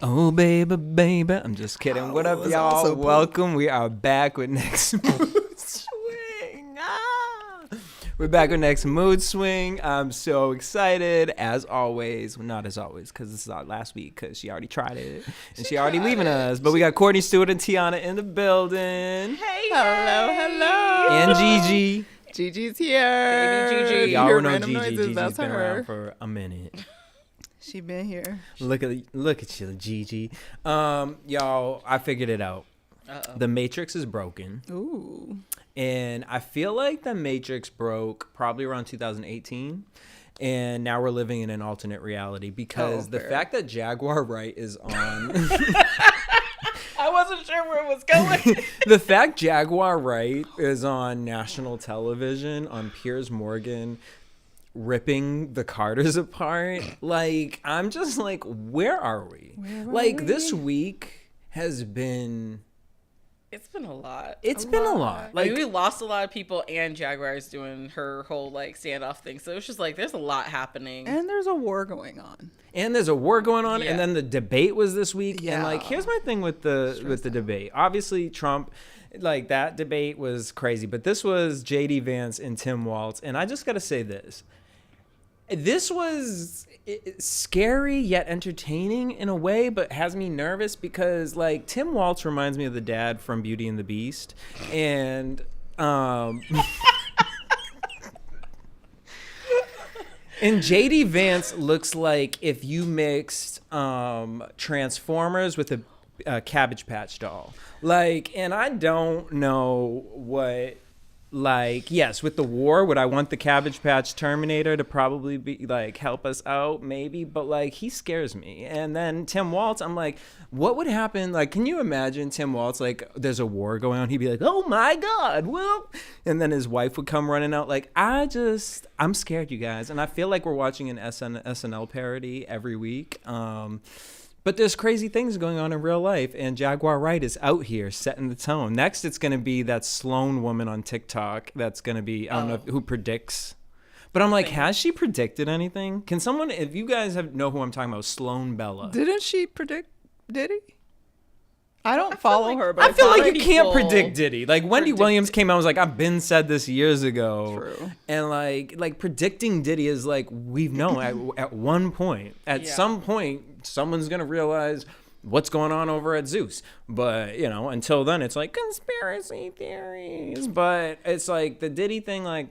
Oh, baby, baby. I'm just kidding. What up, y'all? So welcome. We are back with Next Mood Swing. We're back with Next Mood Swing. I'm so excited, as always. Well, not as always, because this is our last week, because she already tried it, and she already leaving us. But we got Courtney Stewart and Tiana in the building. Hey, hello. And Gigi. Gigi's here. Baby Gigi. Y'all Hear know random Gigi. noises, Gigi's that's been her. around for a minute. She been here. Look at you, Gigi. Y'all, I figured it out. Uh-oh. The Matrix is broken. Ooh. And I feel like the Matrix broke probably around 2018. And now we're living in an alternate reality because the fair. fact that Jaguar Wright is on... I wasn't sure where it was going. The fact Jaguar Wright is on national television, on Piers Morgan, ripping the Carters apart, like, I'm just like, where are we? This week has been... It's been a lot. It's been a lot. Like, Like, we lost a lot of people, and Jaguar's doing her whole like standoff thing. So it's just like there's a lot happening. And there's a war going on. and there's a war going on, Yeah. and then the debate was this week. Yeah. And like, here's my thing with the debate. Obviously, Trump, like, that debate was crazy, but this was JD Vance and Tim Walz, and I just gotta say this. This was scary yet entertaining in a way, but has me nervous because, like, Tim Walz reminds me of the dad from Beauty and the Beast, and and JD Vance looks like if you mixed Transformers with a Cabbage Patch doll. Like, and I don't know what... Like, yes, with the war, would I want the Cabbage Patch Terminator to probably be, like, help us out? Maybe. But, like, he scares me. And then Tim Walz, I'm like, what would happen? Like, can you imagine Tim Walz, like, there's a war going on. He'd be like, oh, my God, whoop. And then his wife would come running out. Like, I'm scared, you guys. And I feel like we're watching an SNL parody every week. But there's crazy things going on in real life, and Jaguar Wright is out here setting the tone. Next, it's going to be that Sloan woman on TikTok that's going to be, I don't know who predicts. But I'm like, has she predicted anything? Can someone, if you guys know who I'm talking about, Sloan Bella. Didn't she predict Diddy? I don't follow like- her, but I feel lot like of you can't people predict Diddy. Like, Wendy Williams came out and was like, I've been said this years ago. True. And like predicting Diddy is like, we've known at one point, at Yeah. some point, someone's going to realize what's going on over at Zeus. But, you know, until then, it's like conspiracy theories. But it's like the Diddy thing, like,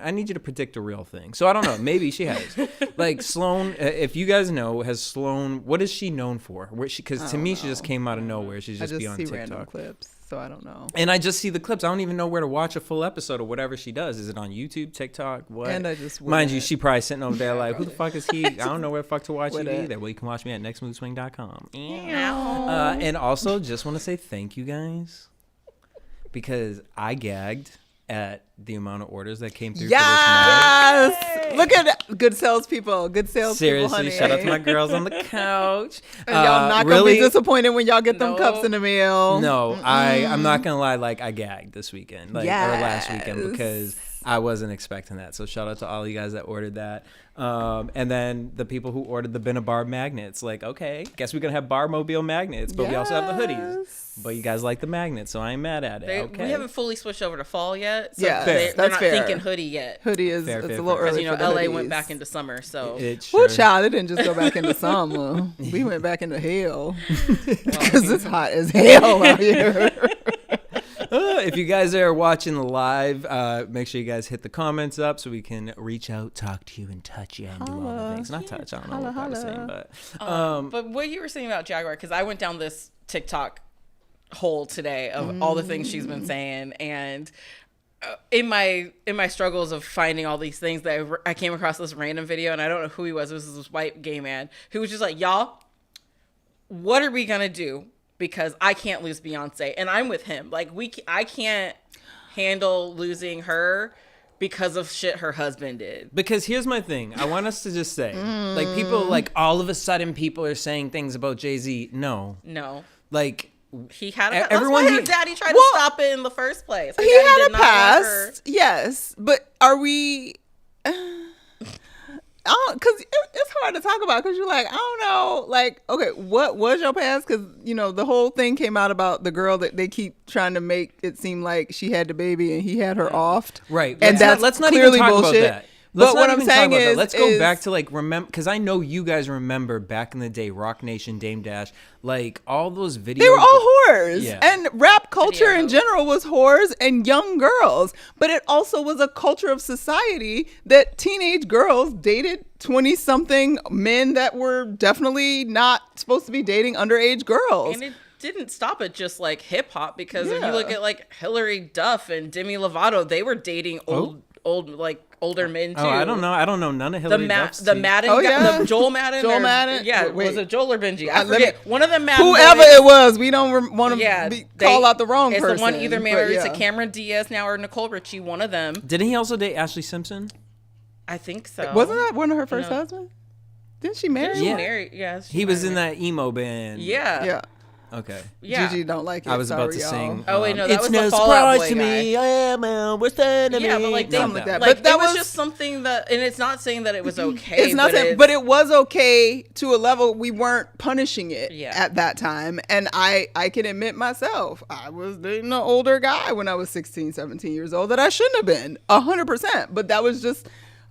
I need you to predict a real thing. So I don't know. Maybe she has. Like, Sloan, if you guys know, has Sloan, what is she known for? Because to me, she just came out of nowhere. She's I just just be on see TikTok. random clips, so I don't know. And I just see the clips. I don't even know where to watch a full episode of whatever she does. Is it on YouTube, TikTok, what? And I just Mind you, wouldn't. she probably sitting over there like, who the fuck is he? I don't know where the fuck to watch it Wouldn't. either. Well, you can watch me at nextmoodswing.com. And also, just want to say thank you guys, because I gagged at the amount of orders that came through for this night. Yes! Look at good salespeople. Good salespeople, Seriously, honey. shout out to my girls on the couch. And y'all not gonna be disappointed when y'all get them No. cups in the mail. No, I'm not gonna lie. Like, I gagged this weekend, like, or last weekend, Yes. because I wasn't expecting that. So shout out to all you guys that ordered that. And then the people who ordered the Binabar magnets. Like, okay, guess we're gonna have Barmobile magnets, but we also have the hoodies. Yes. But you guys like the magnets, so I ain't mad at it. Okay. We haven't fully switched over to fall yet. So Yeah, they're that's not fair. thinking hoodie yet. Hoodie is Fair, it's fair, a little fair. Because, early you know, for the LA hoodies. went back into summer. So It Woo, sure- child, it didn't just go back into summer. We went back into hell because it's hot as hell out here. If you guys are watching the live, make sure you guys hit the comments up so we can reach out, talk to you, and touch you, and do all the Holla. things. Not touch, I don't know Holla, what I was saying, holla. but but what you were saying about Jaguar, because I went down this TikTok hole today of all the things she's been saying, and in my struggles of finding all these things, that I came across this random video, and I don't know who he was. It was this white gay man who was just like, y'all, what are we gonna do? Because I can't lose Beyonce, and I'm with him. Like, I can't handle losing her because of shit her husband did. because here's my thing. I want us to just say, like, people, like, all of a sudden people are saying things about Jay-Z. No. Like, He had a Everyone that's why he- his daddy tried Well, to stop it in the first place. Her He daddy had did a not want her. past, yes, but are we? because it's hard to talk about because you're like, I don't know, like, okay, what was your past? Because the whole thing came out about the girl that they keep trying to make it seem like she had the baby and he had her offed, right? And Let's not even talk about that. But what I'm saying is, let's go back to like remember, because I know you guys remember back in the day, Rock Nation, Dame Dash, like all those videos. They were all whores, Yeah. and rap culture in general was whores and young girls. But it also was a culture of society that teenage girls dated 20-something men that were definitely not supposed to be dating underage girls. And it didn't stop at just like hip hop, because if you look at like Hilary Duff and Demi Lovato, they were dating older men too. Oh, I don't know none of Hillary Duff's the tea. Madden Oh, guy, yeah. the Joel Madden. Joel Madden? Yeah, Wait. was it Joel or Benji? Let I me- forget. One of them Madden Whoever boys. it was, we don't want to call out the wrong it's person. the one either but married yeah. to Cameron Diaz now or Nicole Richie. One of them. Didn't he also date Ashley Simpson? I think so. Wasn't that one of her first No. husbands? Didn't she marry She Yeah. one? married? Yeah. she He was married. in that emo band. Yeah. Yeah. Okay. Yeah. Gigi don't like it. I was about Sorry, to y'all. sing. Oh, wait, no, that it's was no the Fall Out surprise Boy to me. I am our worst enemy. Yeah, but like they, Something like that. like But that it was was- just something that, and it's not saying that it was okay. It's nothing, but it was okay to a level we weren't punishing it at that time. And I can admit myself, I was dating an older guy when I was 16, 17 years old that I shouldn't have been 100%, but that was just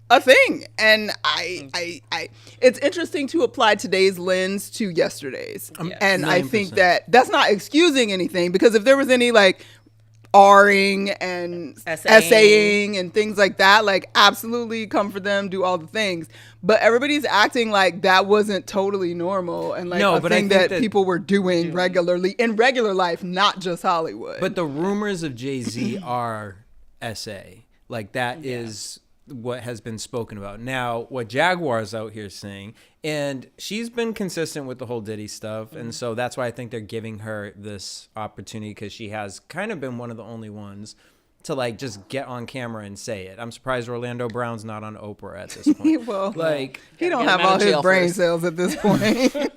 a thing. And I it's interesting to apply today's lens to yesterday's. And I think 1,000,000%. that that's not excusing anything, because if there was any like R-ing and essaying and things like that, like absolutely come for them, do all the things. But everybody's acting like that wasn't totally normal and like No, a but I thing think that people were doing regularly in regular life, not just Hollywood. But the rumors of Jay-Z are SA. Like that is what has been spoken about. Now, what Jaguar's out here saying, and she's been consistent with the whole Diddy stuff, and so that's why I think they're giving her this opportunity, because she has kind of been one of the only ones to like just get on camera and say it. I'm surprised Orlando Brown's not on Oprah at this point. Well, like he don't get have him out all of his jail brain first. cells at this point.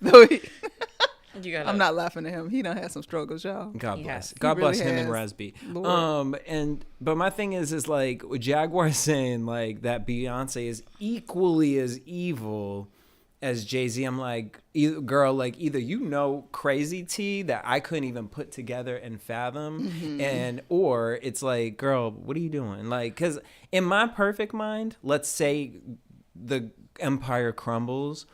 Though I'm not laughing at him. He done had some struggles, y'all. God He bless. has. God He bless really him and has. Rasby. Lord. But my thing is like Jaguar saying like that Beyonce is equally as evil as Jay-Z. I'm like, girl, like either crazy tea that I couldn't even put together and fathom, and or it's like, girl, what are you doing? Like, because in my perfect mind, let's say the empire crumbles,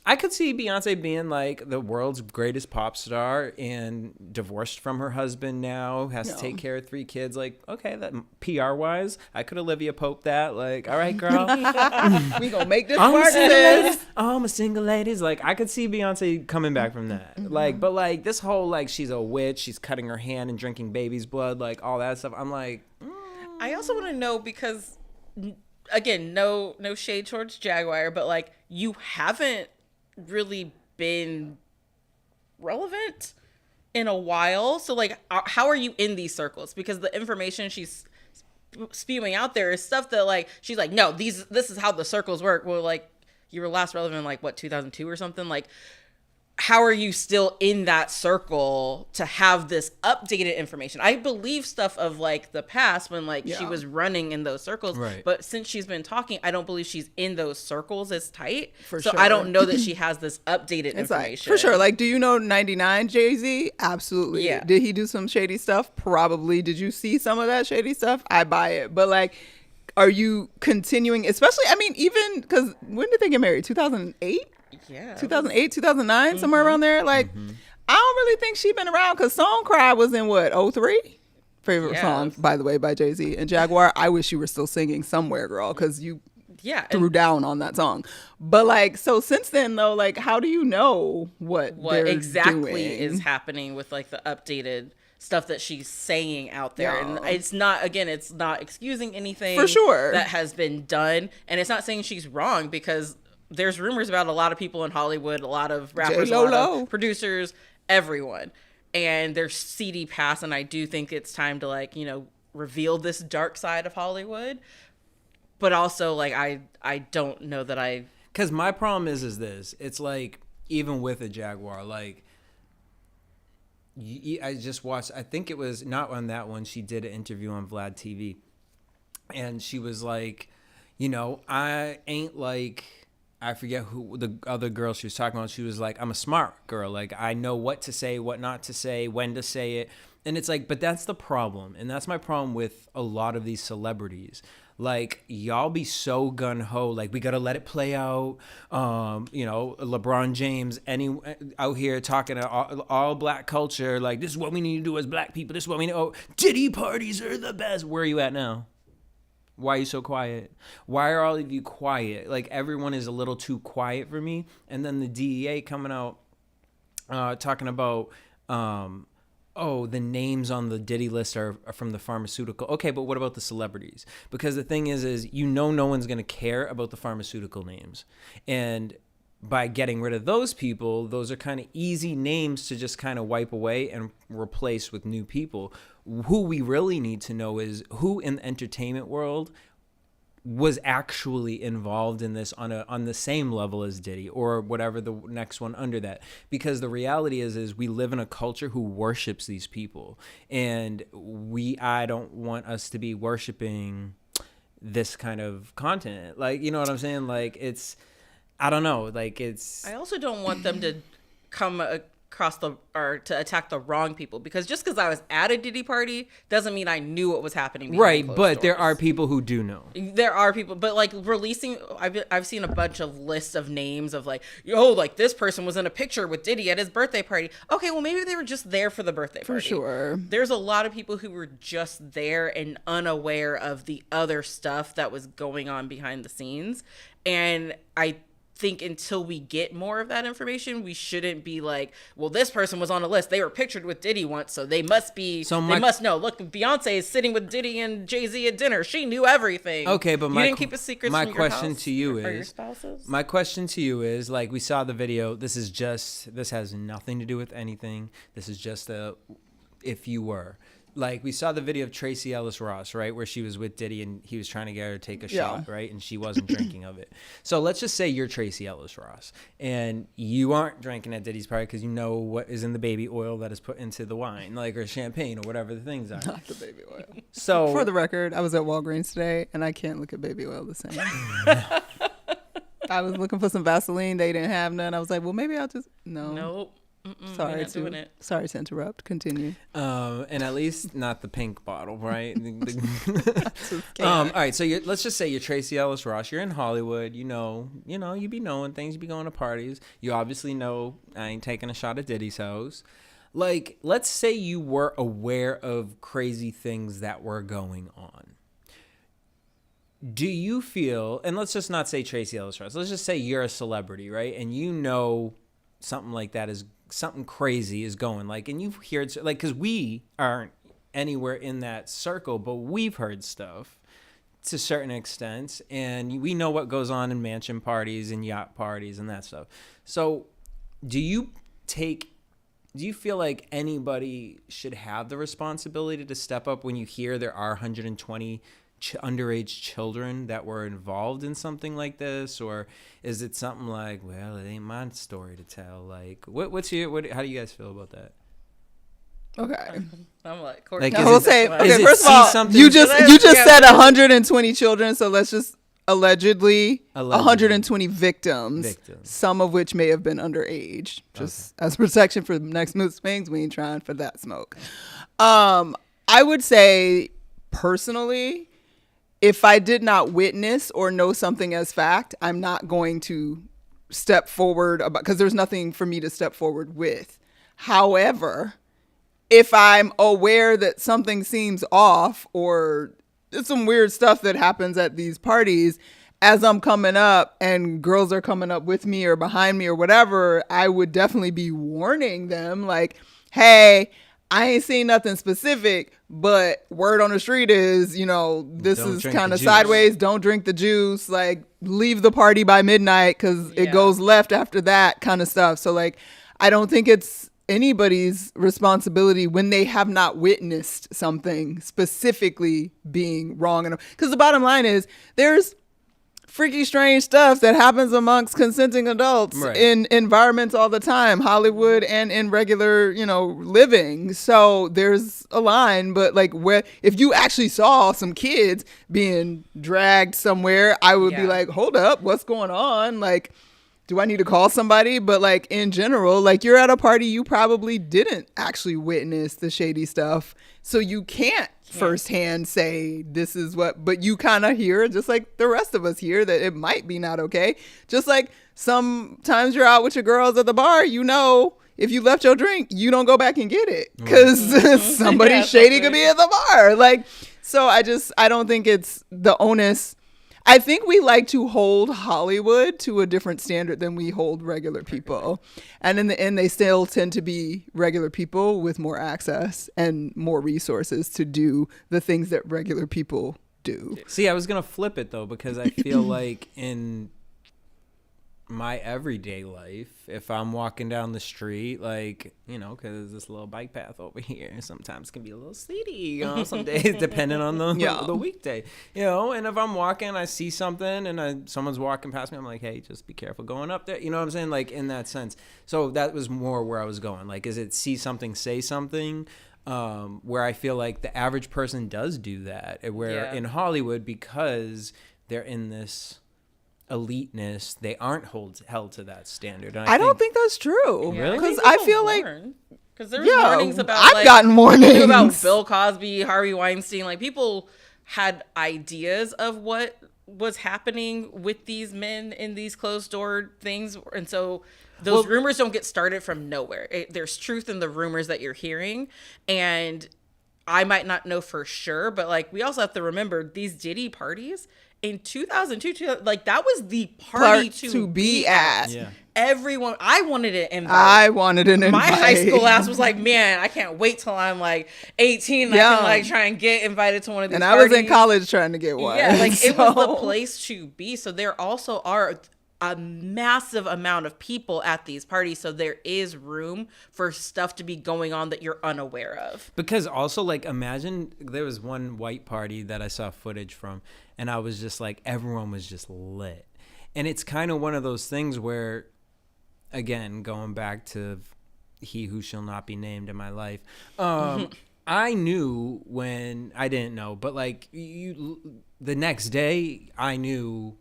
I could see Beyonce being like the world's greatest pop star and divorced from her husband now, has to take care of 3 kids. Like, okay, that PR wise, I could Olivia Pope that. Like, all right, girl. We gonna make this I'm a work, single lady. sis. I'm a single lady. Like, I could see Beyonce coming back from that. Like, but like this whole like she's a witch, she's cutting her hand and drinking baby's blood, like all that stuff. I'm like, I also want to know, because again, no shade towards Jaguar, but like you haven't really been relevant in a while. So like, how are you in these circles? Because the information she's spewing out there is stuff that like she's like, no, this is how the circles work. Well, like you were last relevant in like what, 2002 or something. Like, how are you still in that circle to have this updated information? I believe stuff of like the past when like she was running in those circles, Right. but since she's been talking, I don't believe she's in those circles as tight. For so sure. I don't know that she has this updated It's like, information. for sure. Like, do you know 99 Jay-Z? Absolutely. Yeah. Did he do some shady stuff? Probably. Did you see some of that shady stuff? I buy it. But like, are you continuing, especially, I mean, even because when did they get married? 2008? Yeah. 2008, 2009, somewhere around there. Like, I don't really think she been around, because Song Cry was in what, 03? Favorite Yeah. song, by the way, by Jay-Z. And Jaguar, I wish you were still singing somewhere, girl, because you Yeah. threw down on that song. But like, so since then though, like, how do you know what they're exactly doing? is happening with like the updated stuff that she's saying out there? Yeah. And it's not excusing anything For sure. that has been done, and it's not saying she's wrong, because there's rumors about a lot of people in Hollywood, a lot of rappers, a lot J-Lo. of producers, everyone, and their CD pass. And I do think it's time to like, reveal this dark side of Hollywood. But also like, I don't know that because my problem is this. It's like, even with a Jaguar, like, I just watched, I think it was not on that one, she did an interview on Vlad TV, and she was like, you know, I ain't like, I forget who the other girl she was talking about. She was like, I'm a smart girl. Like, I know what to say, what not to say, when to say it. And it's like, but that's the problem. And that's my problem with a lot of these celebrities. Like, y'all be so gung-ho, like, we got to let it play out. You know, LeBron James out here talking to all black culture. Like, this is what we need to do as black people. This is what we know. Diddy parties are the best. Where are you at now? Why are you so quiet? Why are all of you quiet? Like, everyone is a little too quiet for me. And then the DEA coming out talking about, the names on the Diddy list are from the pharmaceutical. Okay, but what about the celebrities? Because the thing is no one's going to care about the pharmaceutical names. And by getting rid of those people, those are kind of easy names to just kind of wipe away and replace with new people. Who we really need to know is who in the entertainment world was actually involved in this on the same level as Diddy or whatever the next one under that. Because the reality is we live in a culture who worships these people, and I don't want us to be worshiping this kind of content. Like, you know what I'm saying? Like, I don't know. Like, I also don't want them to come across or to attack the wrong people, because just because I was at a Diddy party doesn't mean I knew what was happening behind right, closed but doors. there are people who do know. There are people, but like releasing, I've seen a bunch of lists of names of like, like this person was in a picture with Diddy at his birthday party. Okay, well maybe they were just there for the birthday party. For sure. There's a lot of people who were just there and unaware of the other stuff that was going on behind the scenes. And I think until we get more of that information, we shouldn't be like, well, this person was on a list, they were pictured with Diddy once, so they must know. Look, Beyonce is sitting with Diddy and Jay-Z at dinner, she knew everything. Okay, but you didn't keep a secret from your question house to you or your is spouses? My question to you is, like, we saw the video, this has nothing to do with anything, this is just if you were, like, we saw the video of Tracy Ellis Ross, right, where she was with Diddy and he was trying to get her to take a shot, right, and she wasn't drinking of it. So let's just say you're Tracy Ellis Ross and you aren't drinking at Diddy's party because you know what is in the baby oil that is put into the wine, like, or champagne or whatever the things are. Not the baby oil. So for the record, I was at Walgreens today and I can't look at baby oil the same. I was looking for some Vaseline. They didn't have none. I was like, well, maybe I'll just Nope. Sorry to interrupt. Continue. And at least not the pink bottle, right? All right. So let's just say you're Tracy Ellis Ross. You're in Hollywood. You be knowing things. You be going to parties. You obviously know I ain't taking a shot at Diddy's house. Like, let's say you were aware of crazy things that were going on. Do you feel, and let's just not say Tracy Ellis Ross. Let's just say you're a celebrity, right? And you know something like that is something crazy is going, like, and you've heard, like, because we aren't anywhere in that circle, but we've heard stuff to certain extents, and we know what goes on in mansion parties and yacht parties and that stuff. So do you feel like anybody should have the responsibility to step up when you hear there are 120 underage children that were involved in something like this? Or is it something like, well, it ain't my story to tell? Like, how do you guys feel about that? Okay. I'm like, Courtney. I will say, okay, first of all, you just said 120 children, so let's just allegedly 120 victims, some of which may have been underage, just as protection for Next Mood Swings. We ain't trying for that smoke. I would say, personally, if I did not witness or know something as fact, I'm not going to step forward because there's nothing for me to step forward with. However, if I'm aware that something seems off or there's some weird stuff that happens at these parties, as I'm coming up and girls are coming up with me or behind me or whatever, I would definitely be warning them, like, hey, I ain't seen nothing specific, but word on the street is, this is kind of sideways. Don't drink the juice. Like, leave the party by midnight because it goes left after that kind of stuff. So, like, I don't think it's anybody's responsibility when they have not witnessed something specifically being wrong. Because the bottom line is there's freaky, strange stuff that happens amongst consenting adults Right. in environments all the time, Hollywood and in regular, living. So there's a line, but like where if you actually saw some kids being dragged somewhere, I would be like, hold up, what's going on? Like, do I need to call somebody? But like in general, like you're at a party, you probably didn't actually witness the shady stuff. So you can't firsthand say this is what, but you kind of hear, just like the rest of us hear, that it might be not okay. Just like sometimes you're out with your girls at the bar, if you left your drink, you don't go back and get it because somebody shady could be at the bar. Like, so I don't think it's the onus. I think we like to hold Hollywood to a different standard than we hold regular people. And in the end, they still tend to be regular people with more access and more resources to do the things that regular people do. See, I was going to flip it, though, because I feel like in my everyday life, if I'm walking down the street, like, because there's this little bike path over here, sometimes can be a little sleety, some days, depending on the weekday, and if I'm walking, I see something and someone's walking past me, I'm like, hey, just be careful going up there. You know what I'm saying? Like, in that sense. So that was more where I was going. Like, is it see something, say something? Where I feel like the average person does do that, where in Hollywood, because they're in this eliteness, they aren't held to that standard. And I don't think that's true. Really? Because I feel like because there was warnings about I've gotten warnings about Bill Cosby, Harvey Weinstein. Like people had ideas of what was happening with these men in these closed door things, and so those rumors don't get started from nowhere. There's truth in the rumors that you're hearing, and I might not know for sure, but like we also have to remember these Diddy parties in 2002, like that was the party to be at. Yeah. Everyone, I wanted an invite. My high school ass was like, man, I can't wait till I'm like 18 and I can like try and get invited to one of these parties. I was in college trying to get one. Yeah, like it was the place to be. So there also are a massive amount of people at these parties, so there is room for stuff to be going on that you're unaware of. Because also, like, imagine there was one white party that I saw footage from, and I was just like, everyone was just lit. And it's kind of one of those things where, again, going back to he who shall not be named in my life, I knew when I didn't know, but like the next day I knew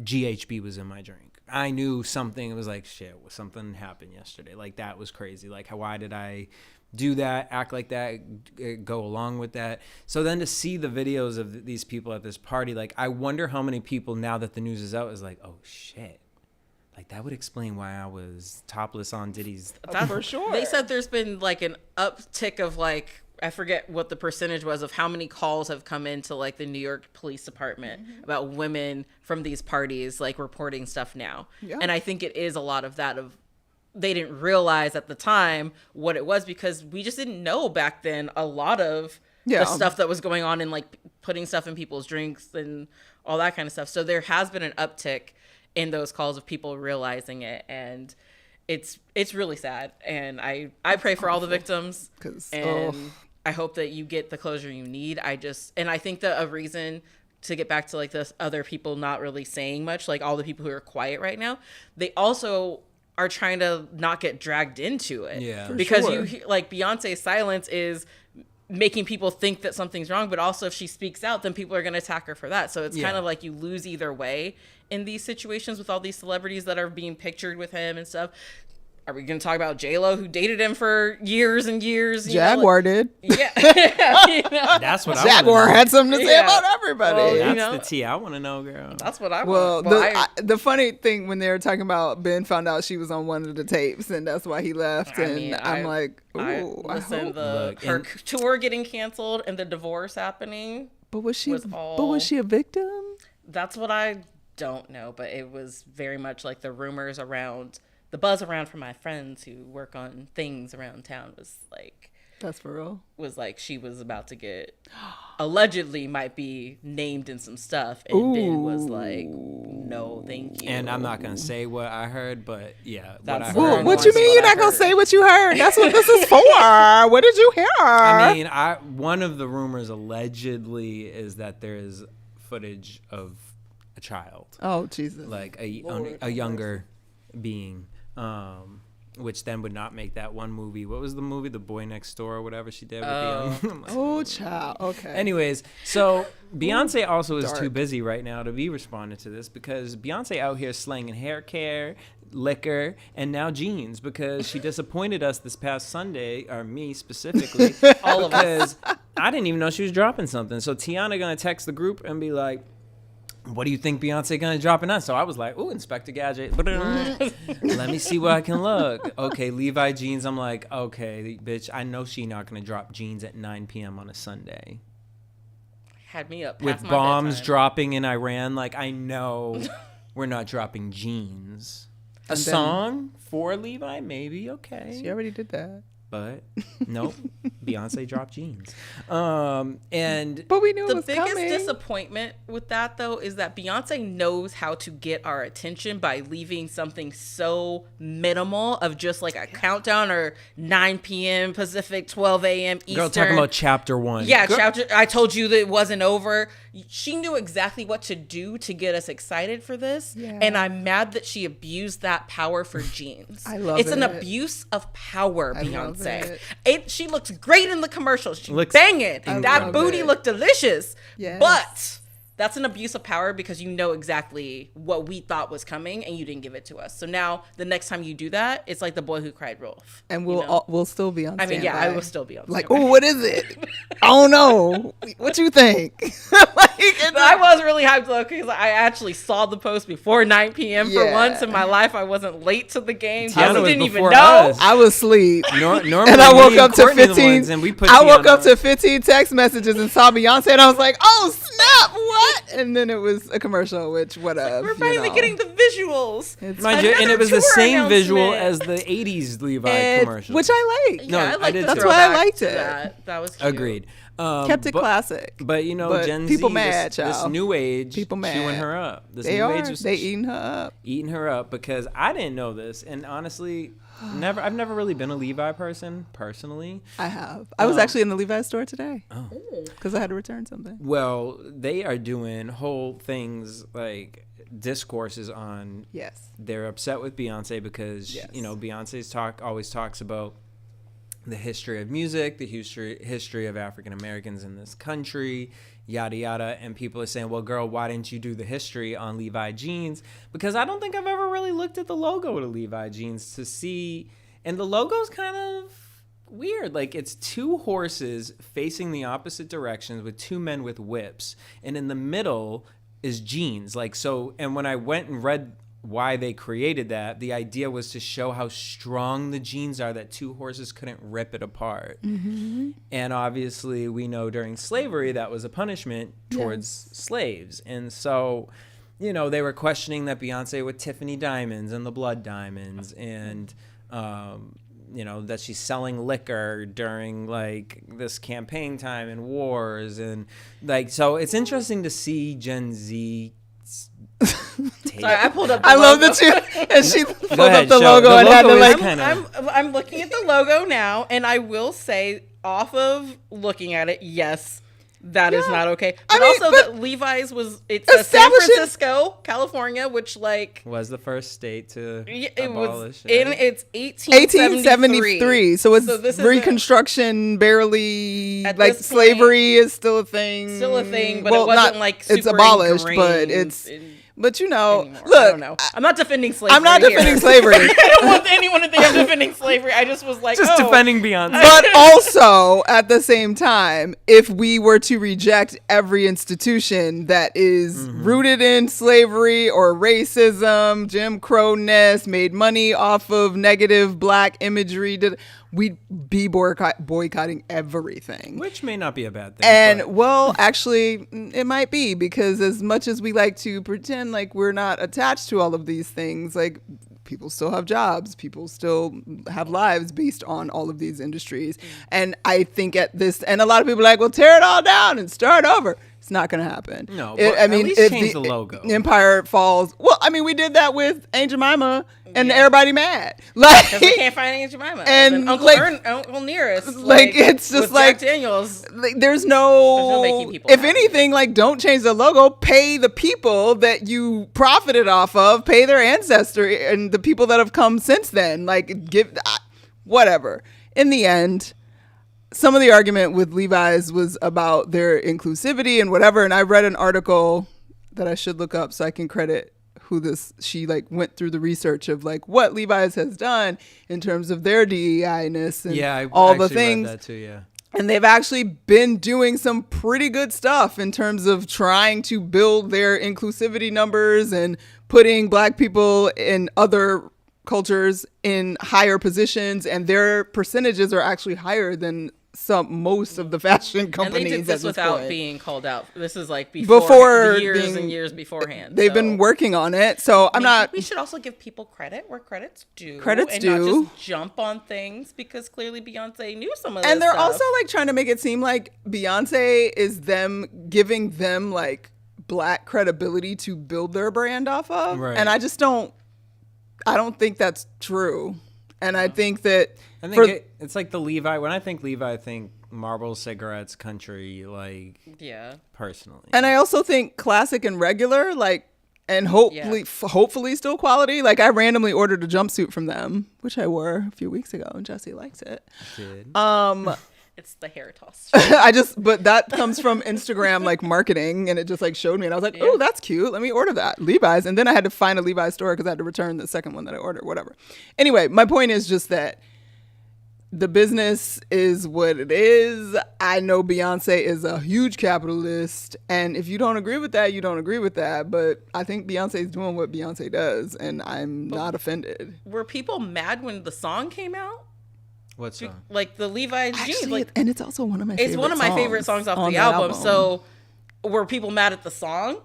GHB was in my drink. I knew something. It was like, shit, something happened yesterday. Like, that was crazy. Like, why did I do that, act like that, go along with that? So then to see the videos of these people at this party, like, I wonder how many people, now that the news is out, is like, oh, shit. Like, that would explain why I was topless on Diddy's. That's for sure. They said there's been, like, an uptick of, like, I forget what the percentage was of how many calls have come into like the New York Police Department about women from these parties, like reporting stuff now. Yeah. And I think it is a lot of that of they didn't realize at the time what it was because we just didn't know back then a lot of the stuff that was going on and like putting stuff in people's drinks and all that kind of stuff. So there has been an uptick in those calls of people realizing it, and it's really sad. And I pray for all the victims and I hope that you get the closure you need. I think that a reason to get back to like this other people not really saying much, like all the people who are quiet right now, they also are trying to not get dragged into it. Yeah. Because you like Beyonce's silence is making people think that something's wrong, but also if she speaks out, then people are going to attack her for that. So it's kind of like you lose either way in these situations with all these celebrities that are being pictured with him and stuff. Are we going to talk about J-Lo, who dated him for years and years? Jaguar did. Yeah. That's what Jaguar had something to say about everybody. Well, that's the tea I want to know, girl. That's what I want. Well, the funny thing when they were talking about Ben found out she was on one of the tapes, and that's why he left. I'm like, ooh, her tour getting canceled and the divorce happening. But was she a victim? That's what I don't know, but it was very much like the rumors around. The buzz around from my friends who work on things around town was like... That's for real? Was like she was about to get... allegedly might be named in some stuff. And Ben was like, no, thank you. And I'm not going to say what I heard, but yeah. What you mean you're not going to say what you heard? That's what this is for. What did you hear? I mean, one of the rumors allegedly is that there is footage of a child. Oh, Jesus. Like a younger being. Which then would not make that one movie. What was the movie? The Boy Next Door or whatever she did with the young. Oh, child. Okay. Anyways, so Beyonce also is too busy right now to be responding to this because Beyonce out here slanging hair care, liquor, and now jeans because she disappointed us this past Sunday, or me specifically, all of us. I didn't even know she was dropping something. So Tiana gonna text the group and be like, what do you think Beyonce gonna drop in us? So I was like, ooh, Inspector Gadget. Let me see where I can look. Okay, Levi jeans. I'm like, okay, bitch, I know she not gonna drop jeans at 9 p.m. on a Sunday. Had me up. With bombs dropping in Iran. Like, I know we're not dropping jeans. A song for Levi? Maybe, okay. She already did that. But nope, Beyonce dropped jeans. But we knew it was the biggest coming. disappointment with that though is that Beyonce knows how to get our attention by leaving something so minimal of just like a countdown or 9 p.m. Pacific, 12 a.m. Eastern. Girl, talking about chapter 1. Yeah, chapter. I told you that it wasn't over. She knew exactly what to do to get us excited for this, and I'm mad that she abused that power for jeans. I love it. It's an abuse of power, Beyonce. It. She looks great in the commercials. She Looks banging. That booty looked delicious. Yes. But that's an abuse of power because you know exactly what we thought was coming and you didn't give it to us. So now the next time you do that, it's like the boy who cried wolf. And we'll still be on standby. I will still be on like, standby. oh, what is it? I don't know. What you think? I was really hyped though because I actually saw the post before 9 p.m. for once in my life. I wasn't late to the game. Tiana Jesse didn't even know. us. I was asleep. Normally and I woke me up and to Courtney 15. And we put I woke Tiana up to 15 text messages and saw Beyonce, and I was like, "Oh snap! What?" And then it was a commercial, which whatever. We're finally getting the visuals. Mind you, and it was the same visual as the 80s Levi commercial. Which I like. Yeah, I did. That's why I liked it. That was cute. Agreed. Kept it classic. But you know, But Gen people Z, mad, this new age, People mad. chewing her up. This They new are. age was They eating her up. eating her up because I didn't know this, and honestly, I've never really been a Levi person personally. I have. I was actually in the Levi's store today. Oh. Because I had to return something. Well, they are doing whole things like discourses on. Yes. They're upset with Beyonce because you know Beyonce's always talks about the history of music, the history of African Americans in this country, yada yada, and people are saying, well, girl, why didn't you do the history on Levi jeans? Because I don't think I've ever really looked at the logo of the Levi jeans to see, and the logo's kind of weird. Like, it's two horses facing the opposite directions with two men with whips, and in the middle is jeans. Like, so, and when I went and read why they created that, the idea was to show how strong the jeans are, that two horses couldn't rip it apart. Mm-hmm. And obviously we know during slavery that was a punishment towards slaves. And so, you know, they were questioning that Beyonce with Tiffany diamonds and the blood diamonds, and you know, that she's selling liquor during like this campaign time and wars, and like, so it's interesting to see Gen Z Sorry, I pulled up the I logo. love that you, and she pulled ahead, up the show. logo The and had to logo like. is I'm looking at the logo now, and I will say, off of looking at it, yes, that is not okay. But also, that Levi's it says San Francisco, California, which like was the first state to it abolish. Was in it's 1873. So it's Reconstruction barely, like slavery is still a thing. Still a thing, but it wasn't like super it's abolished, but it's. But you know, anymore. Look, I don't know. I'm not defending slavery. I'm not defending slavery. I don't want anyone to think I'm defending slavery. I just was like, defending Beyonce. But also, at the same time, if we were to reject every institution that is rooted in slavery or racism, Jim Crow-ness, made money off of negative black imagery, we'd be boycotting everything. Which may not be a bad thing. And, well, actually, it might be, because as much as we like to pretend like we're not attached to all of these things, like, people still have jobs. People still have lives based on all of these industries. And I think and a lot of people are like, well, tear it all down and start over. It's not going to happen. No, but at least change the logo. Empire falls. Well, I mean, we did that with Aunt Jemima and everybody mad. Like, because they can't find Aunt Jemima and Uncle Nearest. Like it's just like Jack Daniels. Like, there's no making people if happy. Anything, like, don't change the logo. Pay the people that you profited off of. Pay their ancestry and the people that have come since then. Like, give whatever. In the end, some of the argument with Levi's was about their inclusivity and whatever. And I read an article that I should look up so I can credit she like went through the research of like what Levi's has done in terms of their DEI-ness and all the things. Read that too, yeah. And they've actually been doing some pretty good stuff in terms of trying to build their inclusivity numbers and putting Black people in other cultures in higher positions, and their percentages are actually higher than most of the fashion companies. And they did this without point. Being called out. This is like before years and years beforehand. They've been working on it, so We should also give people credit where credit's due. Credit's due. Not just jump on things because clearly Beyonce knew some of this. And they're stuff. also like trying to make it seem like Beyonce is them giving them like Black credibility to build their brand off of, right. And I don't think that's true. And I think that it's like the Levi. When I think Levi, I think Marlboro cigarettes, country, like, yeah, personally. And I also think classic and regular, like, and hopefully still quality. Like, I randomly ordered a jumpsuit from them, which I wore a few weeks ago, and Jesse likes it. Did. It's the hair toss. But that comes from Instagram, like, marketing, and it just like showed me, and I was like, oh, that's cute. Let me order that. Levi's. And then I had to find a Levi's store because I had to return the second one that I ordered, whatever. Anyway, my point is just that the business is what it is. I know Beyonce is a huge capitalist, and if you don't agree with that, you don't agree with that. But I think Beyonce is doing what Beyonce does, and I'm not offended. Were people mad when the song came out? What song? Like the Levi jeans. Actually, and it's also one of my favorite songs off the album. So were people mad at the song?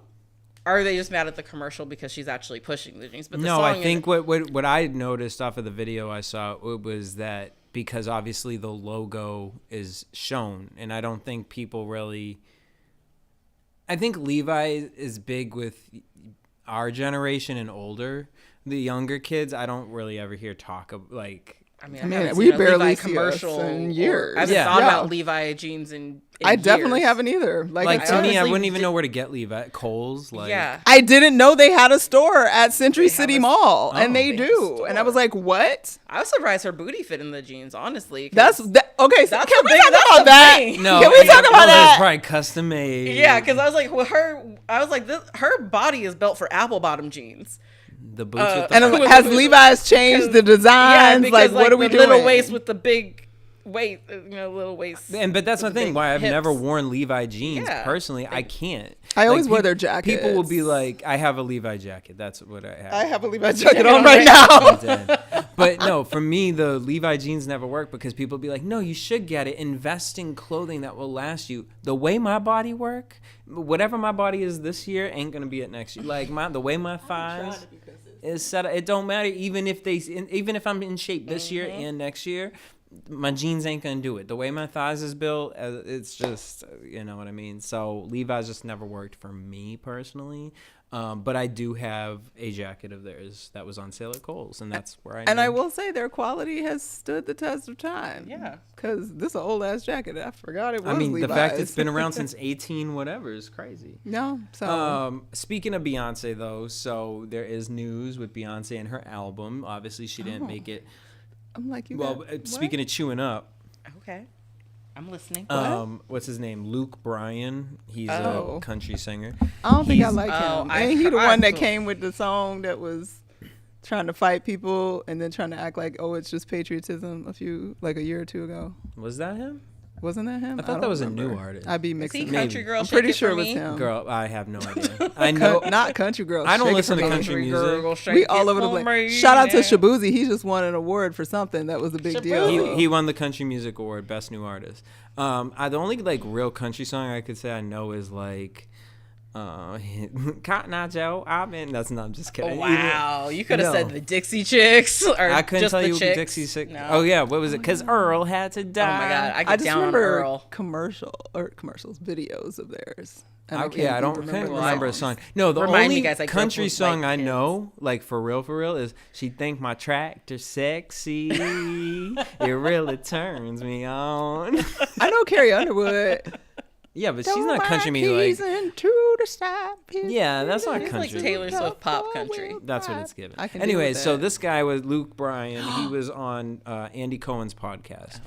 Or are they just mad at the commercial because she's actually pushing the jeans? But I think what I noticed off of the video I saw was that because obviously the logo is shown, and I don't think people really. I think Levi is big with our generation and older. The younger kids, I don't really ever hear talk of like. I mean, we barely Levi see commercial us in years. I haven't thought about Levi jeans in I definitely years. haven't either. Like to me, I wouldn't even know where to get Levi. Kohl's, like. Yeah. I didn't know they had a store at Century City Mall, and they do. And I was like, what? I was surprised her booty fit in the jeans, honestly. Okay. So can we talk about that? No, can we talk about that? It's probably custom made. Yeah, because I was like, her body is built for apple bottom jeans. The boots with the and has Levi's changed the designs? Yeah, like, what are we doing? Little waist with the big waist, little waist. But that's the thing. Why I've hips. never worn Levi jeans personally. I can't. I always wear their jackets. People will be like, "I have a Levi jacket." That's what I have. I have a Levi jacket on right now. But no, for me, the Levi jeans never work because people be like, "No, you should get it. Invest in clothing that will last you." The way my body work, whatever my body is this year, ain't gonna be it next year. Like the way my thighs is set up, it don't matter. Even if I'm in shape this year and next year, my jeans ain't gonna do it. The way my thighs is built, it's just, you know what I mean. So Levi's just never worked for me personally. But I do have a jacket of theirs that was on sale at Kohl's, and that's where I. I will say their quality has stood the test of time. Yeah, because this is an old ass jacket. I forgot it was. I mean, Levi's. the fact it's been around since 18 whatever is crazy. No, so speaking of Beyonce though, so there is news with Beyonce and her album. Obviously, she didn't make it. I'm like, speaking of chewing up. Okay. I'm listening. What's his name? Luke Bryan. He's a country singer. I don't think I like him. Ain't he the one that came with the song that was trying to fight people and then trying to act like, oh, it's just patriotism a year or two ago? Was that him? Wasn't that him? I thought that was a new artist. I'd be mixing. Country Girl? I'm pretty sure it was him. Girl, I have no idea. I know not Country Girl. I don't listen to country music. We all over the place. Shout out to Shabuzi. He just won an award for something that was a big deal. He won the Country Music Award, Best New Artist. The only real country song I could say I know is Cotton Eye Joe. That's not. I'm just kidding. Oh, wow, you could have said the Dixie Chicks, or I couldn't just tell the you Chicks. Dixie Chicks. No. Oh yeah, what was it? Because Earl had to die. Oh my god, I just down remember on Earl. commercials, videos of theirs I don't remember a song. No, the Remind only me, guys, country with, song like, I know, like for real, is "She Think My Tractor Sexy." It really turns me on. I know Carrie Underwood. Yeah, but she's not country music. Yeah, that's not It's country. like Taylor Swift pop country. That's what it's given. deal Anyway, with so that. this guy was Luke Bryan. He was on Andy Cohen's podcast.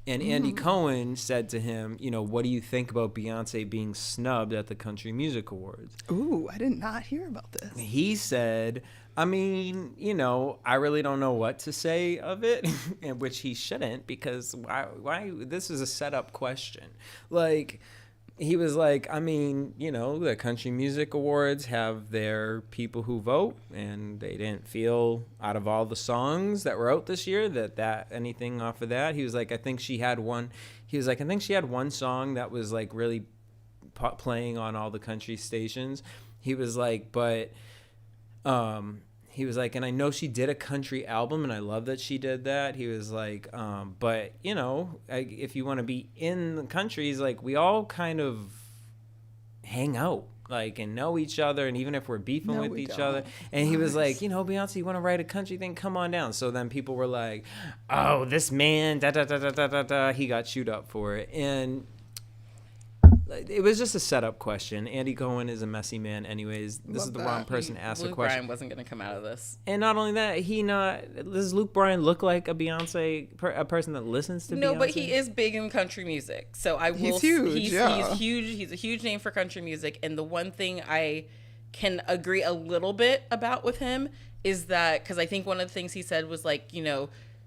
And Andy Cohen said to him, what do you think about Beyonce being snubbed at the Country Music Awards? Ooh, I did not hear about this. He said, I really don't know what to say of it, and which he shouldn't, because why this is a setup question. Like, he was like, the Country Music Awards have their people who vote, and they didn't feel out of all the songs that were out this year that anything off of that. He was like, I think she had one song that was like really playing on all the country stations. He was like, and I know she did a country album, and I love that she did that. He was like, but if you want to be in the country, he's like, we all kind of hang out, like, and know each other, and even if we're beefing with each other. And he was like, Beyonce, you want to write a country thing? Come on down. So then people were like, oh, this man, da da da da da da da. He got chewed up for it, and it was just a setup question. Andy Cohen is a messy man anyways. This is the wrong person to ask a question. Luke Bryan wasn't going to come out of this. And not only that, does Luke Bryan look like a Beyonce, a person that listens to Beyonce? No, but he is big in country music. So he's huge. He's huge. He's a huge name for country music. And the one thing I can agree a little bit about with him is that, because I think one of the things he said was like,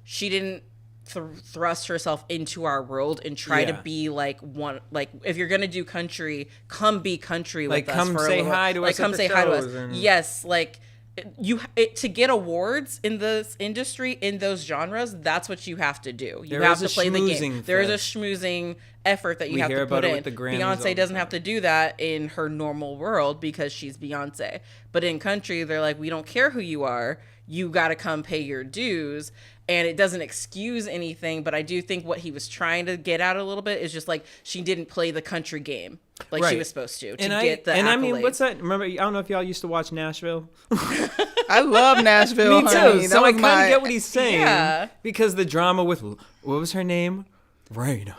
she didn't thrust herself into our world and try to be like one, like, if you're gonna do country, come be country with us. Come say hi to us. Come say hi to us. Yes, like to get awards in this industry, in those genres, that's what you have to do. You have to play the game. There is a schmoozing effort that you have to put in. Beyonce doesn't have to do that in her normal world because she's Beyonce. But in country, they're like, we don't care who you are. You got to come pay your dues. And it doesn't excuse anything, but I do think what he was trying to get at a little bit is just like, she didn't play the country game like she was supposed to get the accolades. What's that? Remember, I don't know if y'all used to watch Nashville. I love Nashville. Me too. Honey. So I kind of get what he's saying because the drama with, what was her name? Raina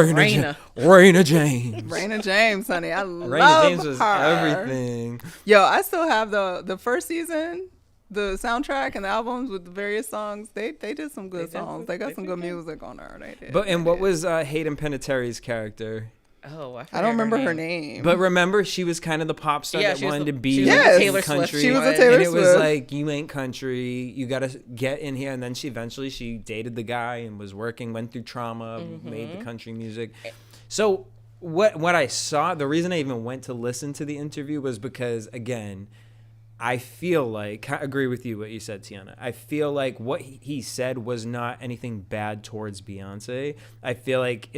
James. Raina James, honey. I love Raina James was her. everything. Yo, I still have the first season. The soundtrack and the albums with the various songs, they did some good songs. They got some good music on there. They did. But what was Hayden Panettiere's character? Oh, I don't remember her name. But remember, she was kind of the pop star that wanted to be Taylor country. Swift. She was a Taylor and it Swift. was like, you ain't country. You got to get in here. And then she dated the guy and was working, went through trauma, made the country music. So what I saw, the reason I even went to listen to the interview was because, again, I feel like, I agree with you what you said, Tiana. I feel like what he said was not anything bad towards Beyonce. I feel like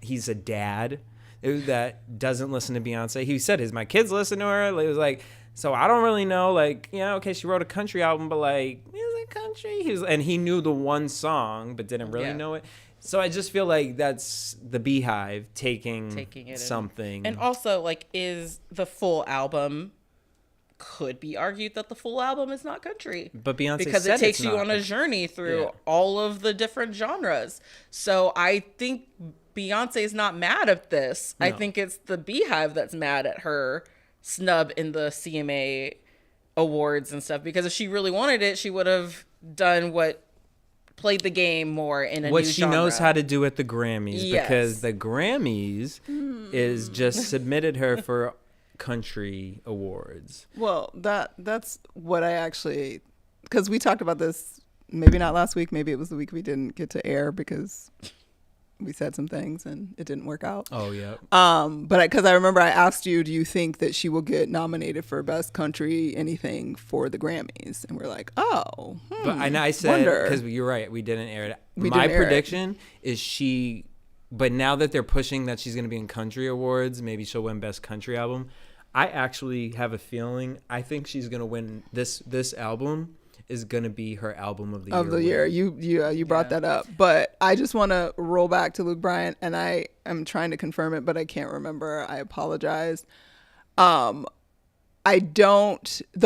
he's a dad that doesn't listen to Beyonce. He said, my kids listen to her. It was like, so I don't really know, like, okay, she wrote a country album, but like, is it country? And he knew the one song, but didn't really know it. So I just feel like that's the Beehive taking it something. And also, like, is the full album... could be argued that the full album is not country, but Beyonce because said it takes you on a journey through all of the different genres. So I think Beyonce is not mad at this. No. I think it's the Beehive that's mad at her snub in the CMA awards and stuff, because if she really wanted it, she would have played the game more in a new genre. What she knows how to do at the Grammys, because the Grammys is just submitted her for country awards. Well, that's what I actually, because we talked about this, maybe not last week, maybe it was the week we didn't get to air because we said some things and it didn't work out. Oh yeah. But because I remember I asked you, do you think that she will get nominated for best country anything for the Grammys? And we're like, oh. But I said, because you're right, we didn't air it. My prediction is she. But now that they're pushing that she's going to be in country awards, maybe she'll win best country album. I actually have a feeling. I think she's going to win this album is going to be her album of the year. You brought that up. But I just want to roll back to Luke Bryan, and I am trying to confirm it, but I can't remember. I apologize. The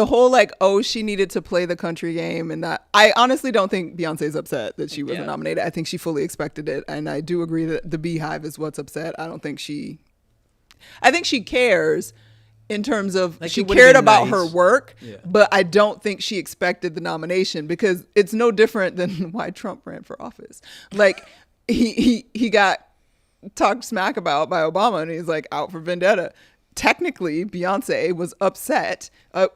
whole like, oh, she needed to play the country game, and that, I honestly don't think Beyonce's upset that she wasn't nominated. I think she fully expected it, and I do agree that the Beehive is what's upset. I think she cares in terms of like she cared about her work, but I don't think she expected the nomination, because it's no different than why Trump ran for office. Like he got talked smack about by Obama, and he's like out for vendetta. Technically, Beyonce was upset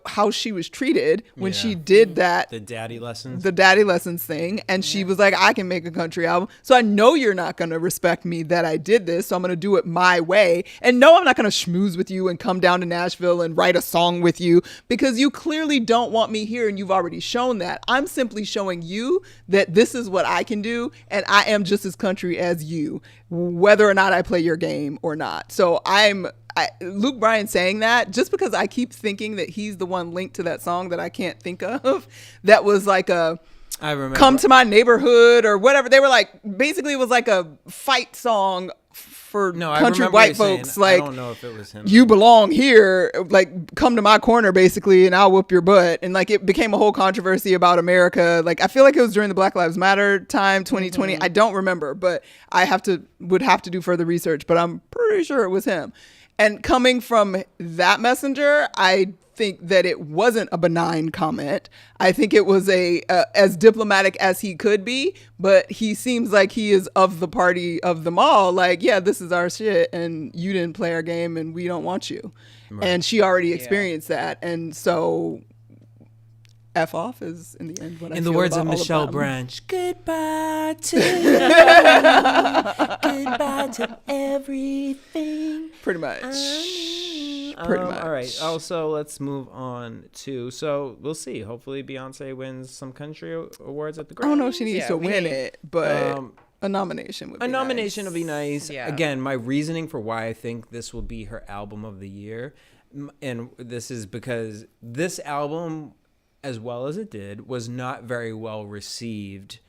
how she was treated when she did that. The daddy lessons thing. And she was like, I can make a country album. So I know you're not going to respect me that I did this. So I'm going to do it my way. And no, I'm not going to schmooze with you and come down to Nashville and write a song with you, because you clearly don't want me here. And you've already shown that. I'm simply showing you that this is what I can do. And I am just as country as you, whether or not I play your game or not. So Luke Bryan saying that, just because I keep thinking that he's the one linked to that song that I can't think of, that was like I remember, come to my neighborhood or whatever. They were like, basically it was like a fight song for country white folks. Like, I don't know if it was him. You belong here, like come to my corner basically, and I'll whoop your butt. And like it became a whole controversy about America. Like I feel like it was during the Black Lives Matter time, 2020. I don't remember, but I would have to do further research, but I'm pretty sure it was him. And coming from that messenger, I think that it wasn't a benign comment. I think it was as diplomatic as he could be, but he seems like he is of the party of them all. Like, yeah, this is our shit, and you didn't play our game, and we don't want you. Right. And she already experienced that, and so F off is in the end what I feel. In the words of Michelle Branch, goodbye to goodbye to everything. Pretty much. Pretty much. All right. Also, let's move on to, so we'll see. Hopefully Beyonce wins some country awards at the Grammys. I don't know if she needs to win it, but a nomination would be nice. A nomination would be nice. Yeah. Again, my reasoning for why I think this will be her album of the year, and this is because this album, as well as it did, was not very well received.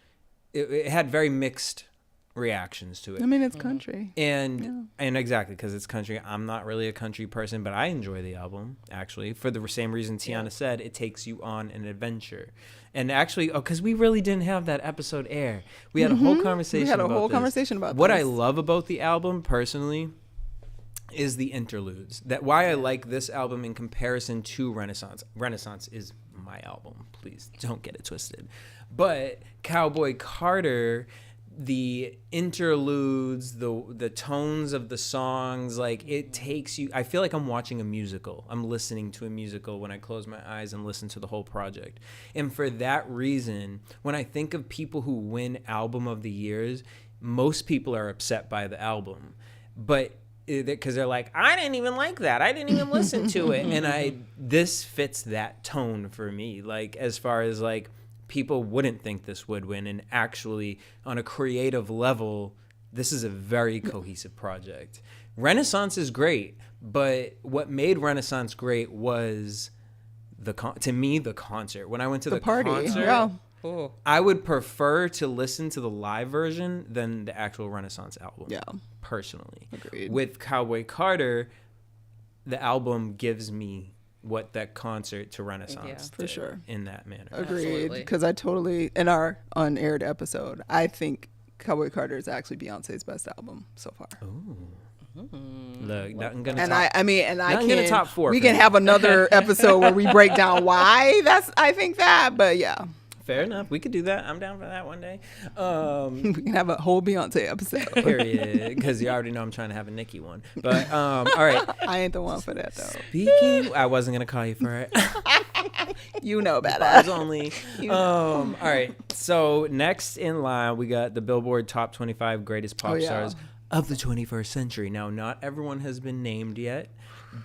It had very mixed reactions to it. I mean, it's country. And exactly, because it's country. I'm not really a country person, but I enjoy the album, actually, for the same reason Tiana said. It takes you on an adventure. And actually, because we really didn't have that episode air. We had a whole conversation about this. What I love about the album, personally, is the interludes. That why I like this album in comparison to Renaissance. Renaissance is my album, please don't get it twisted, but Cowboy Carter, the interludes, the tones of the songs, like it takes you, I feel like I'm watching a musical. I'm listening to a musical when I close my eyes and listen to the whole project. And for that reason, when I think of people who win album of the years, most people are upset by the album, but because they're like, I didn't even like that. I didn't even listen to it. And this fits that tone for me. Like, as far as like, people wouldn't think this would win. And actually, on a creative level, this is a very cohesive project. Renaissance is great. But what made Renaissance great was, to me, the concert. When I went to the party, concert, I would prefer to listen to the live version than the actual Renaissance album. Yeah. Personally. Agreed. With Cowboy Carter, the album gives me what that concert to Renaissance did, for sure, in that manner. Agreed. Because I totally, in our unaired episode, I think Cowboy Carter is actually Beyonce's best album so far. Ooh. Look, nothing gonna and top. I can top 4. We can have another episode where we break down why I think that, but yeah. Fair enough. We could do that. I'm down for that one day. We can have a whole Beyonce episode. Period. Because you already know I'm trying to have a Nicki one. But all right. I ain't the one for that though. Speaking, I wasn't gonna call you for it. You know better. Bars only. All right. So next in line, we got the Billboard Top 25 Greatest Pop Stars of the 21st Century. Now, not everyone has been named yet,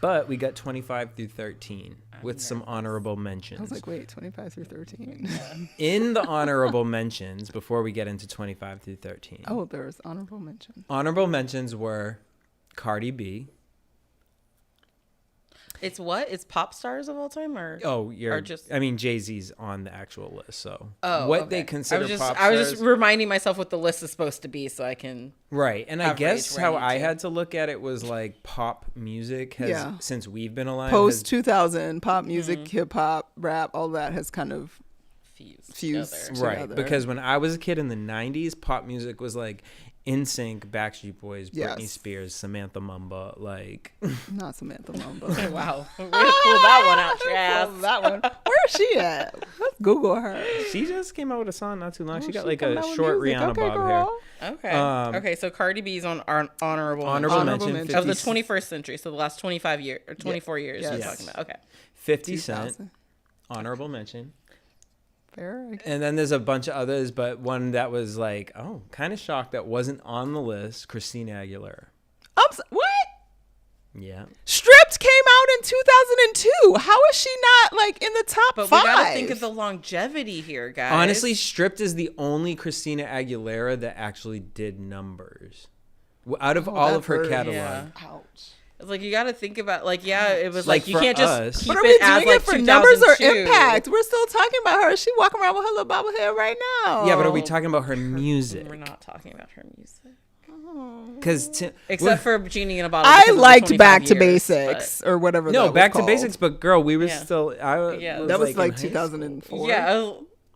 but we got 25 through 13 with some honorable mentions. I was like, wait, 25 through 13. In the honorable mentions, before we get into 25 through 13. Oh, there's honorable mentions. Honorable mentions were Cardi B, It's what? It's pop stars of all time, or I mean, Jay-Z's on the actual list, so they okay. consider pop stars. I was just reminding myself what the list is supposed to be, so I can. Right, and I guess how I had to look at it was like pop music has since we've been alive. Post 2000, pop music, hip hop, rap, all that has kind of fused together. Right, because when I was a kid in the 90s, pop music was like NSYNC, Backstreet Boys, Britney Spears, Samantha Mumba, like not Samantha Mumba. Wow, pull that one out your ass. That one. Where is she at? Let's Google her. She just came out with a song not too long. She got like a short Rihanna bob hair. Okay. So Cardi B's on honorable mention of the 21st century. So the last 25 years or 24 years we're talking about. Okay. 50 Cent, honorable mention. Fair. And then there's a bunch of others, but one that was like, kind of shocked that wasn't on the list, Christina Aguilera. What? Yeah. Stripped came out in 2002. How is she not like in the top 5? But we gotta think of the longevity here, guys. Honestly, Stripped is the only Christina Aguilera that actually did numbers out of all of her catalog. Yeah. Ouch. It's like you got to think about it was like you can't just keep but are we it doing as like it for numbers or 2002. impact? We're still talking about her. She walking around with her little bobblehead right now. Yeah, but are we talking about her music? We're not talking about her music. Except for Genie in a Bottle. I liked Back to Basics or whatever. No, that Back was to Basics, but girl, we were still. That was like 2004. Yeah.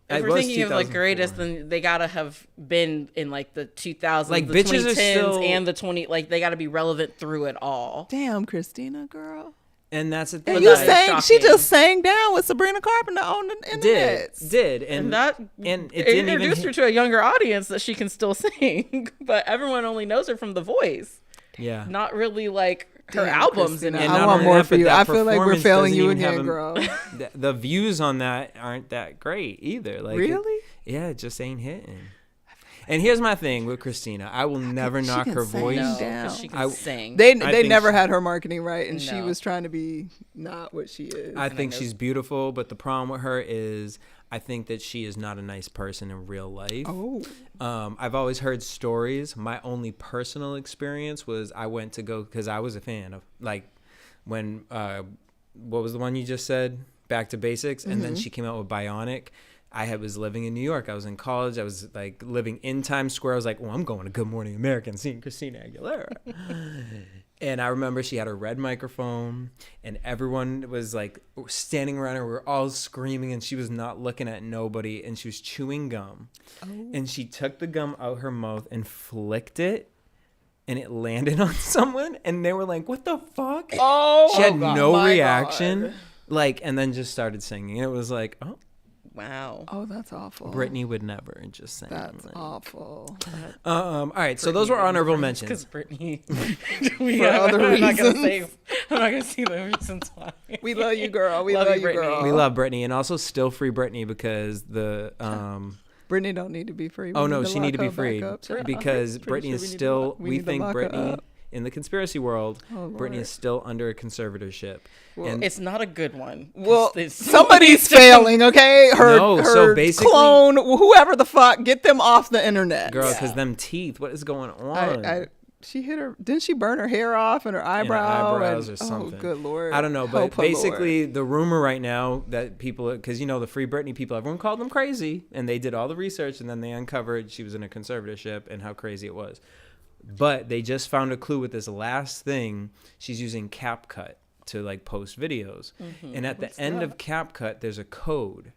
If we're thinking of like greatest, then they gotta have been in like the 2000s, like the bitches 2010s, are still... and the 20. Like they gotta be relevant through it all. Damn, Christina, girl. And that's the thing. And you sang, she just sang down with Sabrina Carpenter on the internet. Did and that and it didn't introduced her to a younger audience that she can still sing, but everyone only knows her from The Voice. Yeah, not really like her albums. And I want more for you. I feel like we're failing you again, girl. The views on that aren't that great either. Like really? It just ain't hitting. And here's my thing with Christina. I will never knock her voice. Down. She can sing. They never had her marketing right, and she was trying to be not what she is. I think she's beautiful, but the problem with her is I think that she is not a nice person in real life. Oh. I've always heard stories. My only personal experience was I went to go because I was a fan of like when what was the one you just said? Back to Basics, and then she came out with Bionic. I was living in New York. I was in college. I was like living in Times Square. I was like, well, I'm going to Good Morning America and seeing Christina Aguilera. And I remember she had a red microphone and everyone was like standing around her. We were all screaming and she was not looking at nobody and she was chewing gum. Oh. And she took the gum out her mouth and flicked it and it landed on someone and they were like, what the fuck? Oh, she had no reaction. God. Like, and then just started singing. It was like, oh. Wow. Oh, that's awful. Britney would never just saying. That's awful. All right, so those were honorable mentions. Because Britney. For other reasons. I'm not gonna say the reasons why. We love you, girl. We love you, girl. We love Britney, and also still free Britney because the Britney don't need to be free. Oh no, she need to be free because Britney is still. We think Britney. In the conspiracy world, Britney is still under a conservatorship. Well, and it's not a good one. Well, somebody's failing, okay? Her so basically, clone, whoever the fuck, get them off the internet. Girl, because them teeth, what is going on? She hit her, didn't she burn her hair off and her eyebrows or something? Oh, good Lord. I don't know, but basically the rumor right now that people, because you know the Free Britney people, everyone called them crazy and they did all the research and then they uncovered she was in a conservatorship and how crazy it was. But they just found a clue with this last thing. She's using CapCut to like post videos. And at the end of CapCut, there's a code.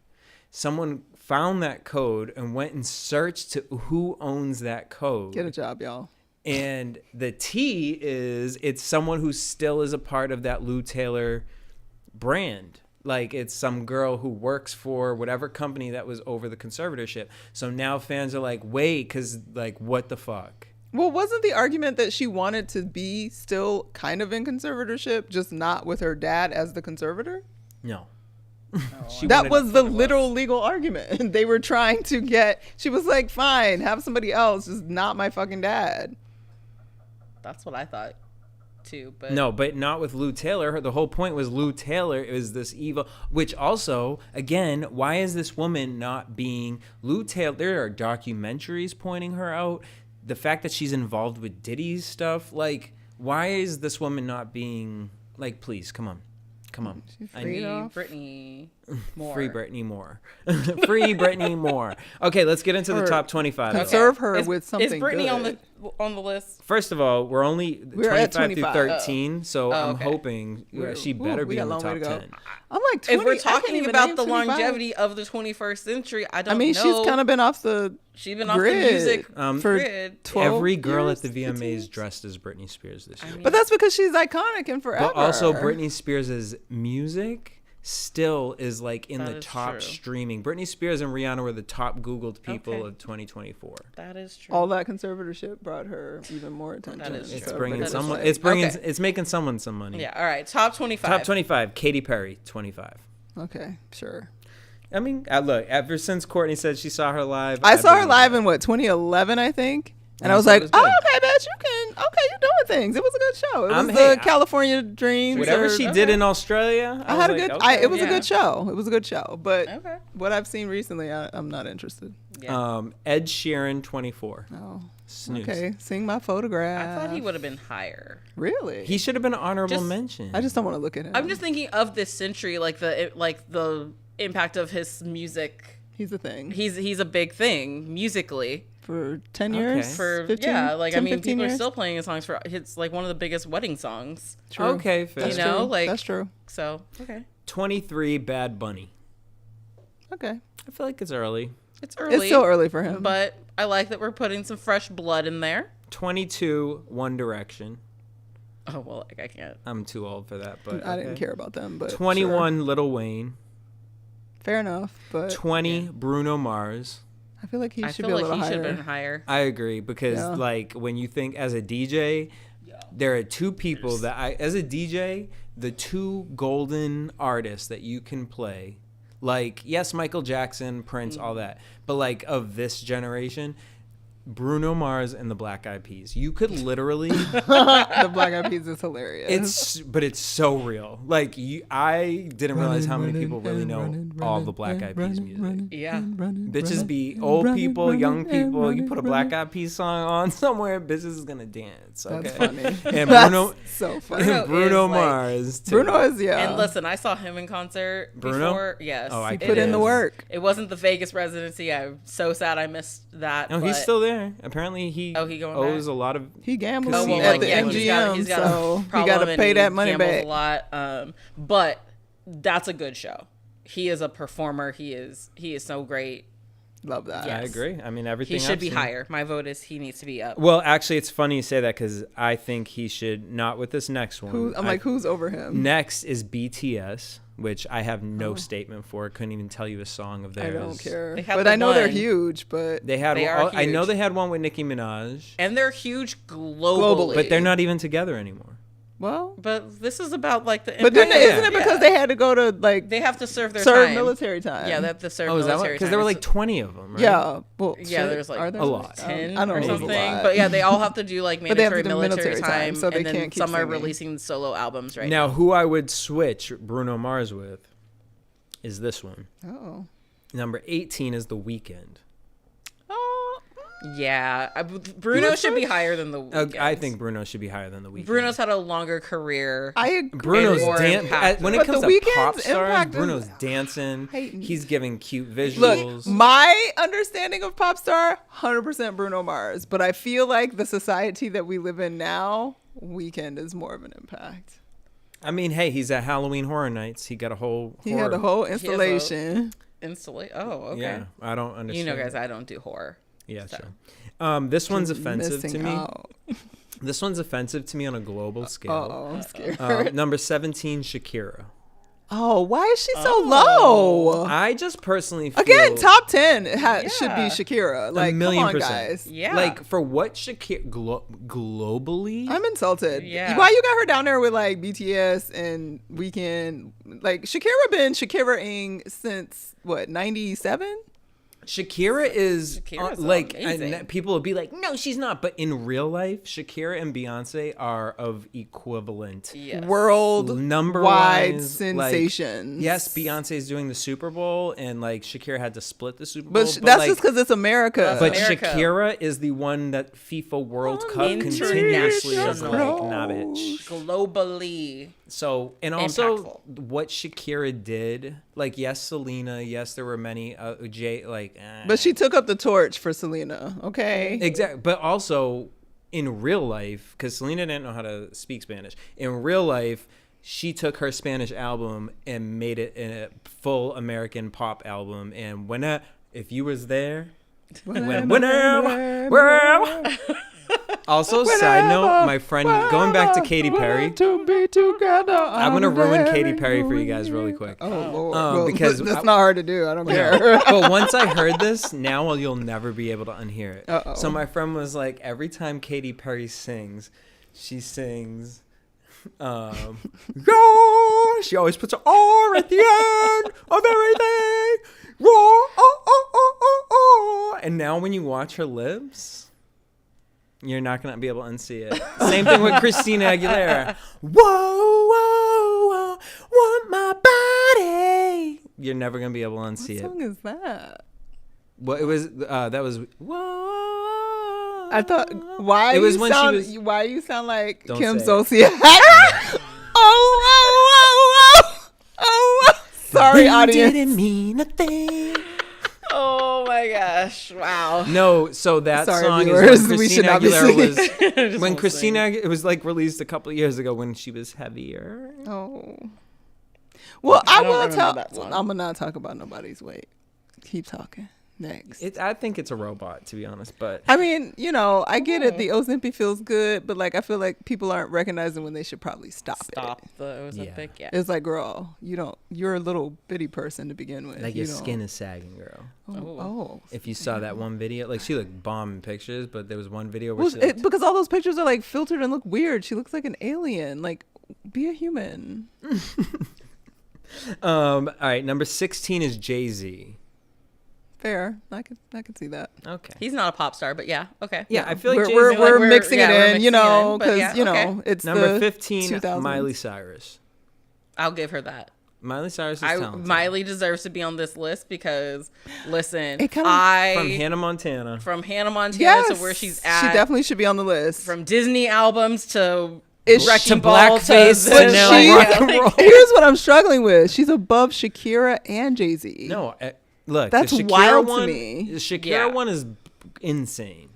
Someone found that code and went and searched to who owns that code. Get a job, y'all. And the T is it's someone who still is a part of that Lou Taylor brand. Like it's some girl who works for whatever company that was over the conservatorship. So now fans are like, wait, because like, what the fuck? Well, wasn't the argument that she wanted to be still kind of in conservatorship, just not with her dad as the conservator? No. That was the literal legal argument. They were trying to get, she was like, fine, have somebody else, just not my fucking dad. That's what I thought too. But no, but not with Lou Taylor. The whole point was Lou Taylor is this evil, which also, again, why is this woman not being Lou Taylor? There are documentaries pointing her out. The fact that she's involved with Diddy's stuff, like, why is this woman not being, like, please, come on. Come on. Free Britney more. Free Britney more. Free Britney more. Okay, let's get into the top 25. Conserve her with something Is Britney good. on the list? First of all, we're only We're at 25 through 25. 13, so I'm hoping she better we be got in a the long way top to go. 10. I'm like 20. If we're I can't talking even about name the 25. longevity of the 21st century, I don't know. I mean, she's kind of been off the She's been off the grid music for grid. 12 Every girl years, at the VMAs 15. dressed as Britney Spears this year. But that's because she's iconic and forever. But also, Britney Spears' music still is like in That the is top true. streaming. Britney Spears and Rihanna were the top Googled people of 2024. That is true. all that conservatorship brought her even more attention. That is It's true. bringing That is someone. true. It's bringing. Okay. It's making someone some money. Yeah. All right. Top 25. Top 25. Katy Perry, 25. Okay, sure. I mean, look. Ever since Courtney said she saw her live, I saw her believe live it. in 2011, I think. And I was so it like, was oh, good. okay, bitch, you can. Okay, you're doing things. It was a good show. It was Hey, the California Dreams. Whatever she did in Australia, I had a was good. like, okay. It was a Yeah. good show. It was a good show. But Okay. what I've seen recently, I'm not interested. Yeah. Ed Sheeran, 24. Oh, Snooze. okay. Sing my photograph. I thought he would have been higher. Really? He should have been an honorable Just- mention. I just don't want to look at him. I'm just thinking of this century, like the impact of his music. He's a thing. He's a big thing musically. For 10 Okay. years? For 15, like 10, I mean, 15 people years? are still playing his songs for. It's like one of the biggest wedding songs. True. Okay, fair. That's You know, true. like- That's true. So okay, 23, Bad Bunny. Okay. I feel like it's early. it's early. It's still early for him. but I like that we're putting some fresh blood in there. 22, One Direction. Oh well, like I can't. I'm too old for that, but I didn't okay. care about them. But 21, Lil Wayne. sure. Fair enough. But 20, Bruno Mars. I feel like he I should feel be a like little he should higher. have been higher. I agree because Yeah. like when you think as a DJ, there are two people that as a DJ, the two golden artists that you can play, like yes, Michael Jackson, Prince, all that, but like of this generation, Bruno Mars and the Black Eyed Peas. You could literally, The Black Eyed Peas is hilarious. it's so real. Like I didn't realize how many people really know all the Black Eyed Peas music. Yeah. Bitches be old people, young people. You put a Black Eyed Peas song on somewhere, bitches is gonna dance. Okay. That's funny. And That's Bruno, so funny. Bruno Bruno is, like- Mars. Too. Bruno is, yeah. And listen, I saw him in concert Bruno? before. Yes. Oh, I it put in the is. work. It wasn't the Vegas residency. I'm so sad I missed that. No, he's but- still there. Apparently, he he going owes back? a lot of. He gambles Oh, well, at like, the yeah, MGM, he's got so a he problem got to and pay he that money gambles back. a lot. But that's a good show. He is a performer. He is so great. Love that. Yeah. I Yes. agree. I mean, everything. He should I've be seen- higher. My vote is he needs to be up. Well, actually, it's funny you say that because I think he should not with this next one. I'm like, who's over him? Next is BTS, which I have no statement for. Couldn't even tell you a song of I theirs. don't care. They have But the I know they're one. huge, but They had. They one, are I know huge. they had one with Nicki Minaj, And they're huge globally. but they're not even together anymore. well, But this is about like the. but then impact- isn't it because they had to go to like They have to serve their serve time. military time? Yeah, they have to serve Oh, is that military because time. there were like 20 of them, right? Yeah. Well, Yeah, shit, there's like are there a lot. 10 I don't or know, it's a something. lot. But yeah, they all have to do like But they have mandatory to do military military time, time, so they and then can't keep some are singing. releasing solo albums right Now, who I would switch Bruno Mars with is this one. Oh. Number 18 is The Weeknd. Oh. Yeah, Bruno should be higher than the Weeknd. I think Bruno should be higher than The Weeknd. Bruno's had a longer career. I agree. Bruno's more impact. when it But comes The to Weeknd's pop stars, impact is Bruno's dancing. heightened. He's giving cute Look, visuals. my understanding of pop star, 100% Bruno Mars. But I feel like the society that we live in now, Weeknd is more of an impact. I mean, hey, he's at Halloween Horror Nights. He got a whole. He had a whole installation. Instantly. Oh, okay. Yeah, I don't understand. You know, guys, I don't do horror. Yeah, so. sure. This one's offensive to Missing me. out. This one's offensive to me on a global scale. Uh-oh, I'm scared. Number 17, Shakira. Oh, why is she so low? I just personally feel Again, top 10 should be Yeah. Shakira. Like, a million come on, percent. guys. Yeah. Like for what Shakira globally? I'm insulted. Yeah. Why you got her down there with like BTS and Weeknd? Like Shakira been Shakira-ing since what, 97? Shakira is Shakira's like amazing. and people will be like, no, she's not. But in real life, Shakira and Beyonce are of equivalent. Yes. World Number wide wise, sensations. Like, yes, Beyonce is doing the Super Bowl, and like Shakira had to split the Super Bowl. But that's like, just because it's America. But America. Shakira is the one that FIFA World Cup continuously is like, nah, bitch. Globally. So, and also Impactful. what Shakira did, like, yes, Selena, yes, there were many, But she took up the torch for Selena, okay? Exactly. But also in real life, because Selena didn't know how to speak Spanish, in real life, she took her Spanish album and made it a full American pop album. And if you was there, Also, side note, my friend, going back to Katy Perry, to be together, I'm going to ruin Katy Perry for you guys really quick. Oh, Lord. Well, because that's not hard to do. I don't care. But once I heard this, now you'll never be able to unhear it. Uh-oh. So my friend was like, every time Katy Perry sings, she sings, yeah, she always puts an R at the end of everything. And now when you watch her lips, you're not going to be able to unsee it. Same thing with Christina Aguilera. Whoa, whoa, whoa, want my body. You're never going to be able to unsee it. What song is that? Well, it was, that was, whoa. I thought, why it was you when sound, she was, why you sound like Don't Kim say Zolciak? Oh, sorry, audience. Didn't mean a thing. Oh my gosh! Wow. No, so that Sorry, song viewers, is when we should Christina not be Aguilera singing. was when Christina it was like released a couple of years ago when she was heavier. Oh. Well, I I don't will remember tell. that song. I'm gonna not talk about nobody's weight. Keep talking. Next. I think it's a robot, to be honest, but I mean, I get it. The Ozempic feels good, but like I feel like people aren't recognizing when they should probably stop it. the Ozempic. Yeah. It's like, girl, you're a little bitty person to begin with. like your skin is sagging, girl. Oh. If you saw that one video, like she looked bomb in pictures, but there was one video where she looked, Because all those pictures are like filtered and look weird. She looks like an alien. Like, be a human. all right, number 16 is Jay-Z. Fair. I could see that. Okay. He's not a pop star, but yeah. Okay. Yeah, I feel like Jay-Z, we're like, mixing it we're in, mixing it in, but because yeah, okay. it's number the 15, 2000s. Miley Cyrus. I'll give her that. Miley Cyrus is talented. Miley deserves to be on this list because, listen, It kinda- From Hannah Montana. from Hannah Montana Yes, to where she's at, she definitely should be on the list. from Disney albums to Is she- Wrecking to Ball blackface to to now she- rock and roll. Here's what I'm struggling with. She's above Shakira and Jay-Z. No, look, That's the Shakira wild to one, me. The Shakira Yeah. one is insane.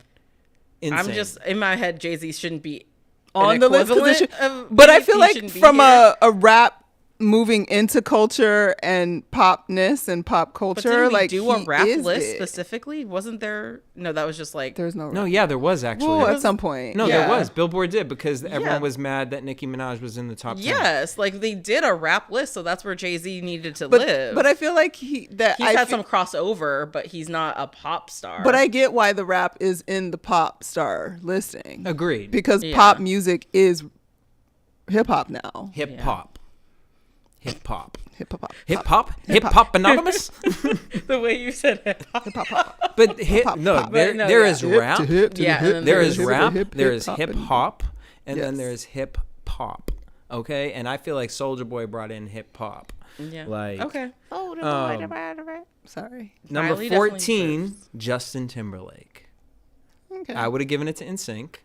I'm just in my head. Jay-Z shouldn't be on an the list, 'cause it equivalent should- of but I he feel like shouldn't be from here. a rap moving into culture and popness and pop But culture, didn't we like do a he rap is list big. specifically? Wasn't there? No, that was just like There's no. No, rap. yeah, there was actually. Well, There at some point. No, Yeah. there was. Billboard did because everyone Yeah. was mad that Nicki Minaj was in the top 10. yes, like they did a rap list, so that's where Jay-Z needed to live. But I feel like he's had some crossover, but he's not a pop star. But I get why the rap is in the pop star listing. Agreed. Because Yeah. pop music is hip hop now. Hip hop. Hip hop. Hip hop. Hip hop. Hip hop anonymous. the way you said it. Hip hop. But there no, is yeah. rap. and then There there's is rap. hip, There is hip hip hop, hop, and then Yes. there's hip hop. Okay, and I feel like Soulja Boy brought in hip hop. Yeah. Like okay. Sorry. number Miley definitely 14, deserves. Justin Timberlake. Okay. I would have given it to NSYNC.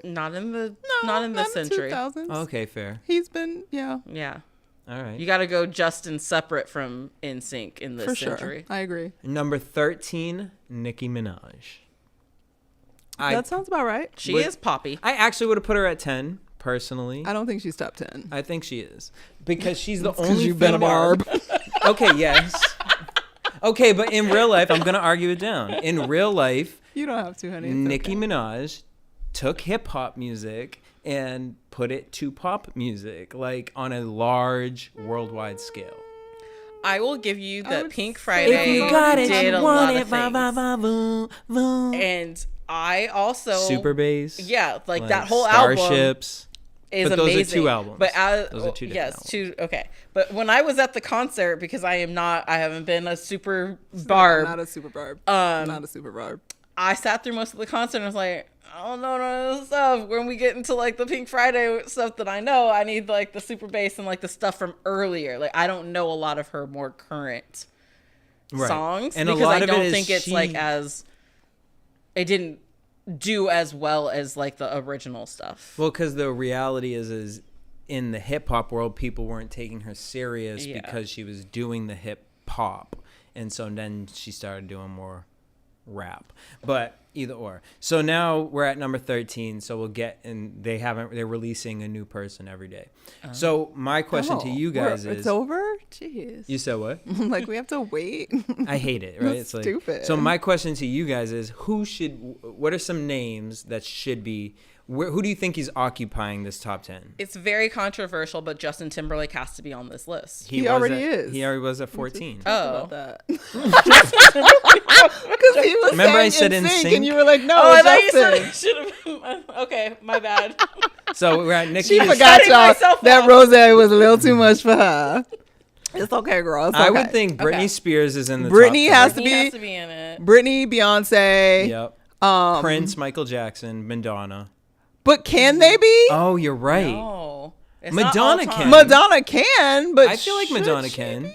Not in the No, not in this century. 2000s. Okay, fair. He's been, yeah, Yeah. All right. You got to go Justin separate from NSYNC in this for century. sure. I agree. Number 13, Nicki Minaj. That sounds about right. She Would- is poppy. I actually would have put her at 10, personally. I don't think she's top 10. I think she is. Because she's the 'cause only you've been a female- barb. Okay, yes. Okay, but in real life, I'm going to argue it down. In real life, You don't have to, honey. It's Nicki okay. Minaj took hip hop music and put it to pop music, like on a large worldwide scale. I will give you I that would Pink say Friday If you got it, did you a want lot of things. And I also Super Bass. Yeah, like that like whole album Starships. is But those are amazing. two albums. But as, Those are two different yes, albums. two. Okay, but when I was at the concert, because I haven't been a super barb. Not a super barb. Not a super barb. I sat through most of the concert and I was like, I don't know none of this stuff. When we get into like the Pink Friday stuff that I know, I need like the super bass and like the stuff from earlier. Like I don't know a lot of her more current songs And a because lot I of it don't is think it's she- like as it didn't do as well as like the original stuff. Well, because the reality is in the hip hop world, people weren't taking her serious because she was doing the hip hop. And so then she started doing more rap. But either or. So now we're at number 13. So we'll get, and they're releasing a new person every day. So my question to you guys is. It's over? Jeez. You said what? Like, we have to wait. I hate it, right? It's stupid. So my question to you guys is, what are some names that should be, who do you think is occupying this top 10? It's very controversial, but Justin Timberlake has to be on this list. He already is. He already was at 14. About that. Because he was Remember I saying said NSYNC, NSYNC? and you were like, no, I thought you Justin. said it should have been. Okay, my bad. So we're at Nicki. She forgot Setting y'all myself that up. Rose was a little too much for her. It's okay, girl. It's okay. I would think Britney Okay. Spears is in the Britney top 10. has to He be. has to be in it. Britney, Beyonce. Yep. Prince, Michael Jackson, Madonna. But can they be? Oh, you're right. No. It's Madonna not all can. time. Madonna can, but I feel like should Madonna she can. be?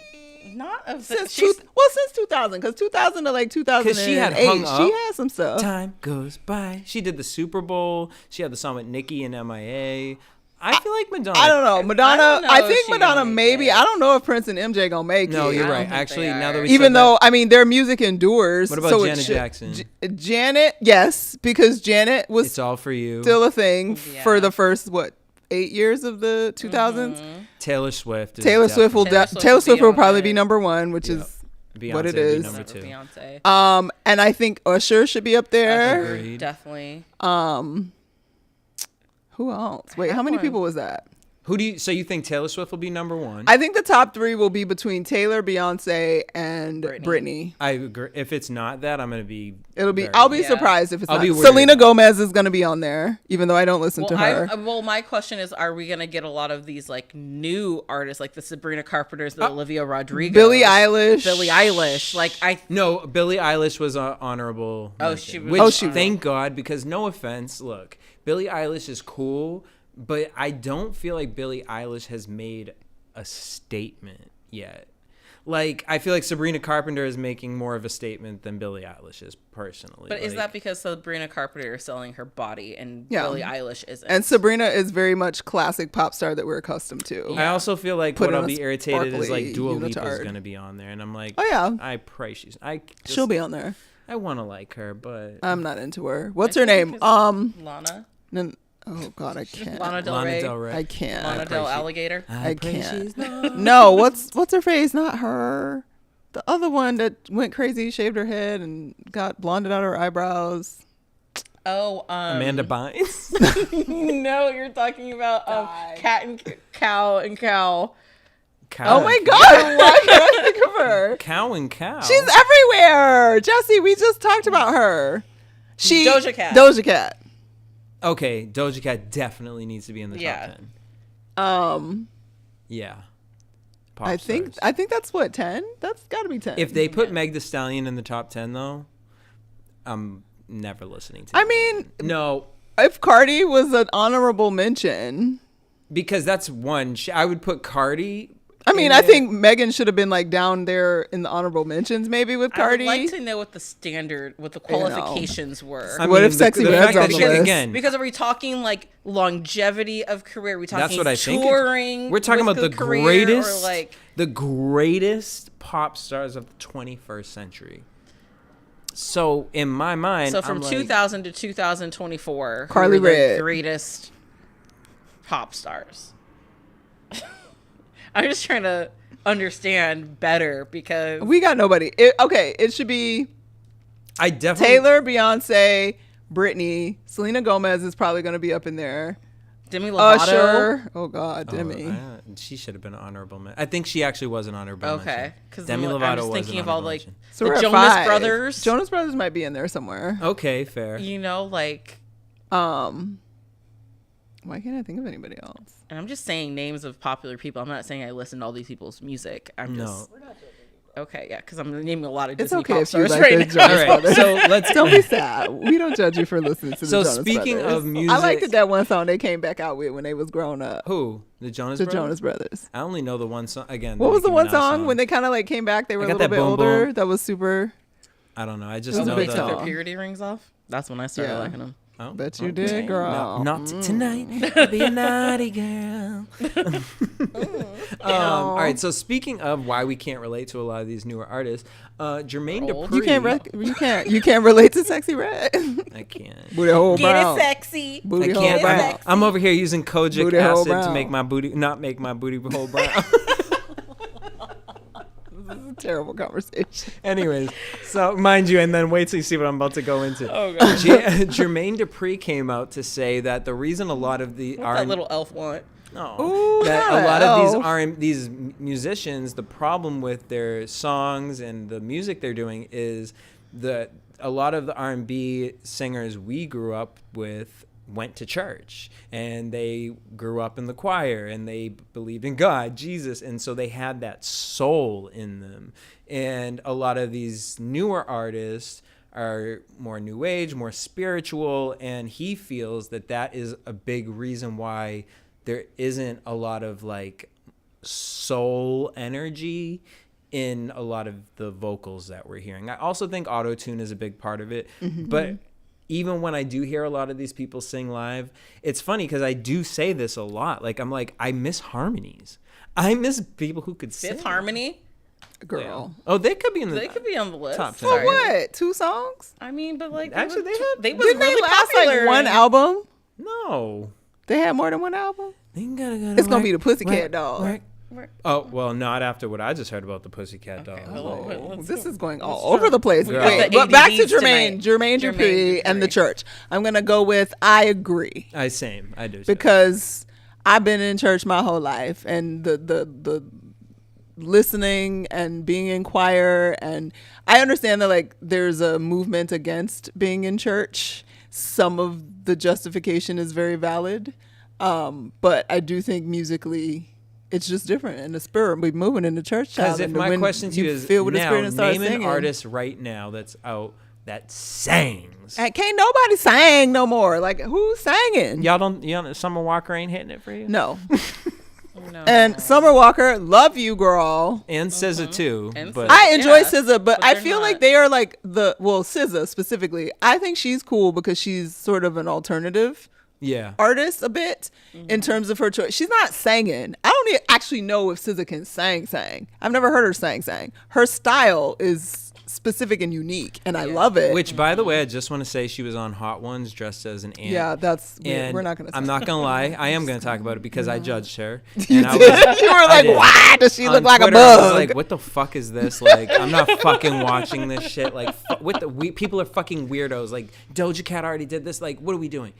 Not of Since she's- since 2000, because 2000 to like 2008, she had hung up. she had some stuff. Time goes by. She did the Super Bowl. She had the song with Nicki and MIA. I feel like Madonna. I don't know, Madonna. I don't know I if think she Madonna gonna make maybe. it. I don't know if Prince and MJ gonna make No, it. you're I don't right. think Actually, they now that are. we Even said though I mean their music endures. What about so Janet Jackson? Janet, yes, because Janet was It's All For You. still a thing Yeah. for the first 8 years of the 2000s. Taylor Swift. Is Taylor Swift will Taylor Swift Taylor will Swift be will on probably it. be number one, which Yep. is Beyonce what it would be is. number Never 2. Beyonce. and I think Usher should be up there. Agreed. Definitely. Who else? Wait, have how many one. people was that? So you think Taylor Swift will be number 1? I think the top 3 will be between Taylor, Beyonce, and Britney. I agree. If it's not that, I'm gonna be. It'll be. very- I'll be Yeah. surprised if it's I'll not. be worried. Selena Gomez is going to be on there, even though I don't listen to her. Well, my question is, are we gonna get a lot of these like new artists, like the Sabrina Carpenters, the Olivia Rodrigo, Billie Eilish. No, Billie Eilish was honorable. Oh, mention, she was- which, Oh, she was. thank God, because no offense, look, Billie Eilish is cool, but I don't feel like Billie Eilish has made a statement yet. Like, I feel like Sabrina Carpenter is making more of a statement than Billie Eilish is, personally. But is Like, that because Sabrina Carpenter is selling her body and Yeah. Billie Eilish isn't? And Sabrina is very much classic pop star that we're accustomed to. I also feel like Put what on I'll a be irritated is like sparkly Dua Lipa's unitard. going to be on there, and I'm like, Oh, yeah. I pray she's. She'll be on there. I want to like her, but I'm not into her. What's I her think name? it's Lana Oh God, I can't. Lana Del Lana Rey. Del Rey. I can't. Lana Del Alligator. I pray can't. she's not. No, what's her face? Not her. The other one that went crazy, shaved her head and got blonded out her eyebrows. Oh, Amanda Bynes. No, you're talking about Cat and Cow and Cow. Cow Oh my and- God, why can't I think of her? Cow and cow. She's everywhere. Jesse, we just talked about her. Doja Cat. Doja Cat. Okay, Doja Cat definitely needs to be in the Yeah. top 10. Um, Yeah. Pop I think stars. that's what 10. That's got to be 10. If they put Meg Thee Stallion in the top 10, though, I'm never listening to. I it. mean, No, if Cardi was an honorable mention, because that's one. I would put Cardi. I mean, in I there. think Megan should have been like down there in the honorable mentions, maybe with Cardi. I would like to know what the qualifications were. I What mean, if Sexy Red's fact on that the she- list? Again, Because are we talking like longevity of career? Are we talking that's what I think. touring? We're talking with about the career, greatest, or like the greatest pop stars of the 21st century. So in my mind, so from I'm like, 2000 to 2024, Carly who are the Rae. greatest pop stars. I'm just trying to understand better because We got nobody. It should be I definitely Taylor, Beyonce, Britney, Selena Gomez is probably going to be up in there. Demi Lovato. Usher. Oh God, Demi. She should have been an honorable mention. I think she actually was an honorable mention. Okay, because Demi I'm Lovato just was thinking an of all honorable like mention. So we're the at Jonas 5. Brothers. Jonas Brothers might be in there somewhere. Okay, fair. You know, like, Why can't I think of anybody else? and I'm just saying names of popular people. I'm not saying I listen to all these people's music. I'm just okay, yeah, because I'm naming a lot of It's Disney okay pop if you stars like right the now. Jonas All right, Brothers. so let's Don't be sad. We don't judge you for listening to the So Jonas speaking Brothers. of music, I liked that one song they came back out with when they was grown up. Who? The Jonas The Brothers? Jonas Brothers. I only know the one song. Again, What was the Nicki one Minaj song when they kind of like came back? They were a got little that bit Boom older. Boom. That was super. I don't know. I just It was a know big that. song. Their purity rings off. That's when I started Yeah. liking them. Oh, Bet you okay. did, girl. No, not tonight. Be a naughty girl. now. All right. So speaking of why we can't relate to a lot of these newer artists, Jermaine Dupri. You can't relate to Sexy Red. I can't. Booty hole brown. Get it sexy. Booty I hole can't. brown. I'm over here using kojic Booty hole acid to brown. make my booty hole brown. This is a terrible conversation. Anyways, so mind you, and then wait till you see what I'm about to go into. Oh god. Jermaine Dupri came out to say that the reason a lot of the What that little elf want? that a lot of these musicians, the problem with their songs and the music they're doing is that a lot of the R&B singers we grew up with went to church and they grew up in the choir and they believed in God, Jesus, and so they had that soul in them. And a lot of these newer artists are more new age, more spiritual, and he feels that that is a big reason why there isn't a lot of like soul energy in a lot of the vocals that we're hearing. I also think auto-tune is a big part of it, but even when I do hear a lot of these people sing live, it's funny because I do say this a lot. Like, I'm like, I miss harmonies. I miss people who could sing. Fifth Harmony? Girl. Oh, they could be in the They could be on the list. top 10. For what? 2 songs? I mean, but like Actually, they was Didn't really they last popular. like one album? No. They had more than one album? It's It's gonna be the Pussycat Dolls. Oh, well, not after what I just heard about the Pussycat Dolls. This is going all over the place. Girl. Wait, The but back to ADDs Jermaine tonight. Dupri and the church. I'm gonna go with I agree I do. because I've been in church my whole life, and the listening and being in choir, and I understand that like there's a movement against being in church. Some of the justification is very valid, but I do think musically it's just different, and the spirit be moving in the church. Because if my question to you is feel with the now, spirit and start name singing. an artist right now that's out that sings. And can't nobody sing no more. Like, who's singing? Y'all don't Summer Walker ain't hitting it for you? No. No. And Summer Walker, love you, girl. And SZA too. And But I enjoy Yeah, SZA, but but I they're feel like not- they are like SZA specifically. I think she's cool because she's sort of an alternative yeah. artist a bit in terms of her choice. She's not singing. I don't actually know if SZA can sing. I've never heard her sing. Her style is specific and unique, and I love it. Which, by the way, I just want to say she was on Hot Ones dressed as an ant. Yeah, that's And we're not going to. I'm not gonna lie. I am gonna talk about it because I judged her. You And I did. You were I like, did. why does she On look like Twitter, a I was bug? like, what the fuck is this? Like, I'm not fucking watching this shit. Like, people are fucking weirdos. Like, Doja Cat already did this. Like, what are we doing?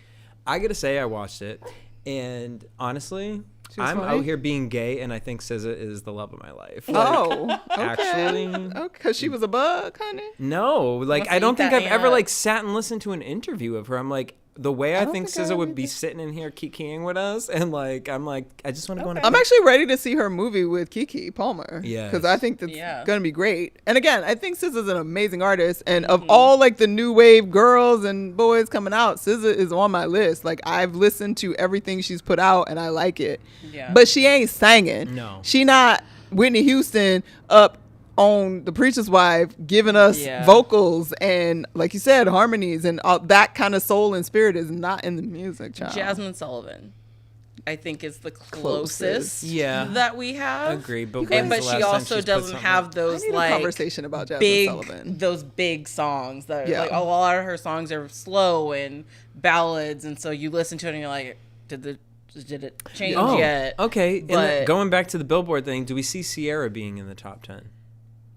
I gotta say, I watched it, and honestly, I'm funny? out here being gay, and I think SZA is the love of my life. Like, Oh, okay. actually, Because she was a bug, honey. no. Like, Let's I don't eat think that I've ever ant. like sat and listened to an interview of her. I'm like, the way I don't think think I SZA have would be either. sitting in here kikiing with us, and like, I'm like, I just want to go on. I'm actually ready to see her movie with Kiki Palmer. Yes. Because I think that's Yeah. going to be great. And again, I think SZA's an amazing artist. And of all like the new wave girls and boys coming out, SZA is on my list. Like, I've listened to everything she's put out and I like it. Yeah. But she ain't singing. No. She not Whitney Houston up on The Preacher's Wife giving us Yeah. vocals and, like you said, harmonies, and all that kind of soul and spirit is not in the music, child. Jasmine Sullivan, I think, is the Closest. closest Yeah. that we have. Agree, but And, when's but the she last time also she's put doesn't something have out? I those need a like conversation about Jasmine big Sullivan. those big songs that Yeah. like a lot of her songs are slow and ballads, and so you listen to it and you're like, did it change Oh, yet? okay. And But- then going back to the Billboard thing, do we see Sierra being in the top 10?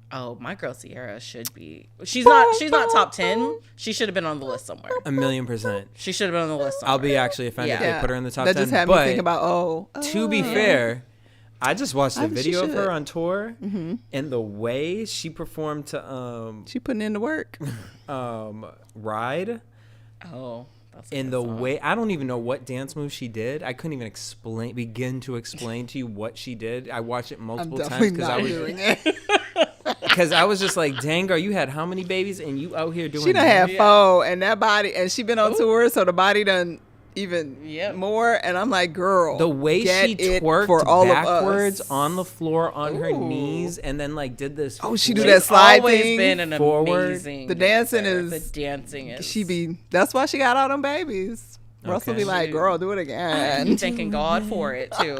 Oh, my girl Sierra should be. She's not top 10. She should have been on the list somewhere. 1,000,000%. She should have been on the list somewhere. I'll be actually offended if Yeah. they put her in the top that 10. just had me but thinking about to be fair, I just watched a I think she video of her should. on tour, and the way she performed to she putting in the work. Ride, Oh, that's a and good the song. way I don't even know what dance move she did. I couldn't even begin to explain to you what she did. I watched it I'm multiple times definitely because not I was doing it. because I was just like, dang girl, you had how many babies and you out here doing She done that? had 4 and that body, and she been on tour, so the body done even Yep. more. And I'm like, girl, The way get she it twerked for all backwards of us. on the floor on her Ooh. knees and then like did this. Oh, she do flip. that slide always thing been an forward. amazing. The dancing dancer. is- the dancing is. She be. That's why she got all them babies. Russell be like, girl, do it again. I'm thanking God for it too.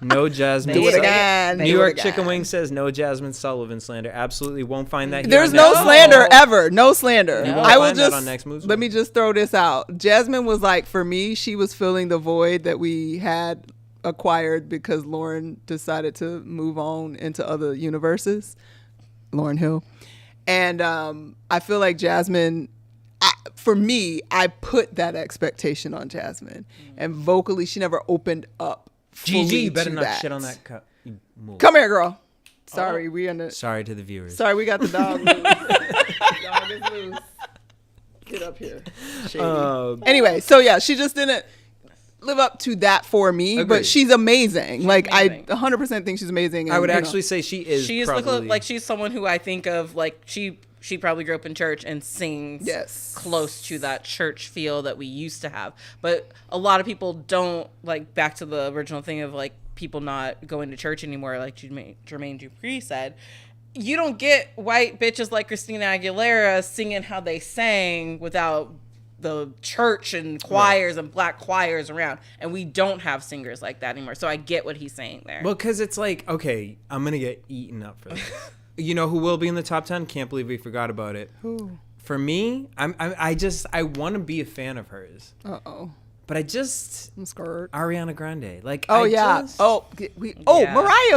No Jasmine. Do it again. New York Chicken Wing says no Jasmine Sullivan slander. Absolutely won't find that here. There's no slander ever. No slander. No. I will That on just NextMoodSwing. let me just throw this out. Jasmine was like, for me, she was filling the void that we had acquired because Lauryn decided to move on into other universes. Lauryn Hill. And I feel like Jasmine, for me, I put that expectation on Jasmine. And vocally, she never opened up. GG, you better not shit on that cup. Come here, girl. Sorry, Sorry to the viewers. Sorry, we got the dog loose. The dog is loose. Get up here. Anyway, so yeah, she just didn't live up to that for me. Agreed. But she's amazing. I 100% think she's amazing. And, I would actually say she is. She is probably... like she's someone who I think of like she probably grew up in church and sings close to that church feel that we used to have. But a lot of people don't, like, back to the original thing of like people not going to church anymore, like Jermaine Dupri said. You don't get white bitches like Christina Aguilera singing how they sang without the church and choirs and black choirs around. And we don't have singers like that anymore. So I get what he's saying there. Well, because it's like, okay, I'm going to get eaten up for this. You know who will be in the top 10? Can't believe we forgot about it. Who? For me, I want to be a fan of hers. Uh-oh. But I'm scared. Ariana Grande. Like, Mariah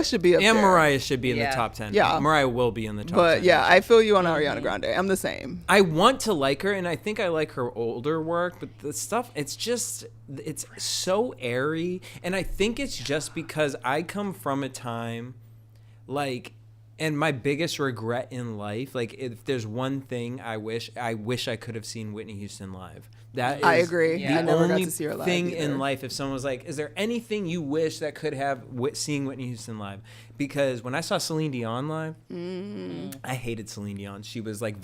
should be up there. And Mariah should be in the top 10. Yeah. Mariah will be in the top 10. But yeah, I feel you on Ariana Grande. I'm the same. I want to like her, and I think I like her older work, but the stuff, it's so airy. And I think it's just because I come from a time, like... And my biggest regret in life, like if there's one thing I wish I could have seen Whitney Houston live. That is I agree. The I never only got to see her live thing either. in life. If someone was like, "Is there anything you wish that could have seeing Whitney Houston live?" Because when I saw Celine Dion live, I hated Celine Dion. She was like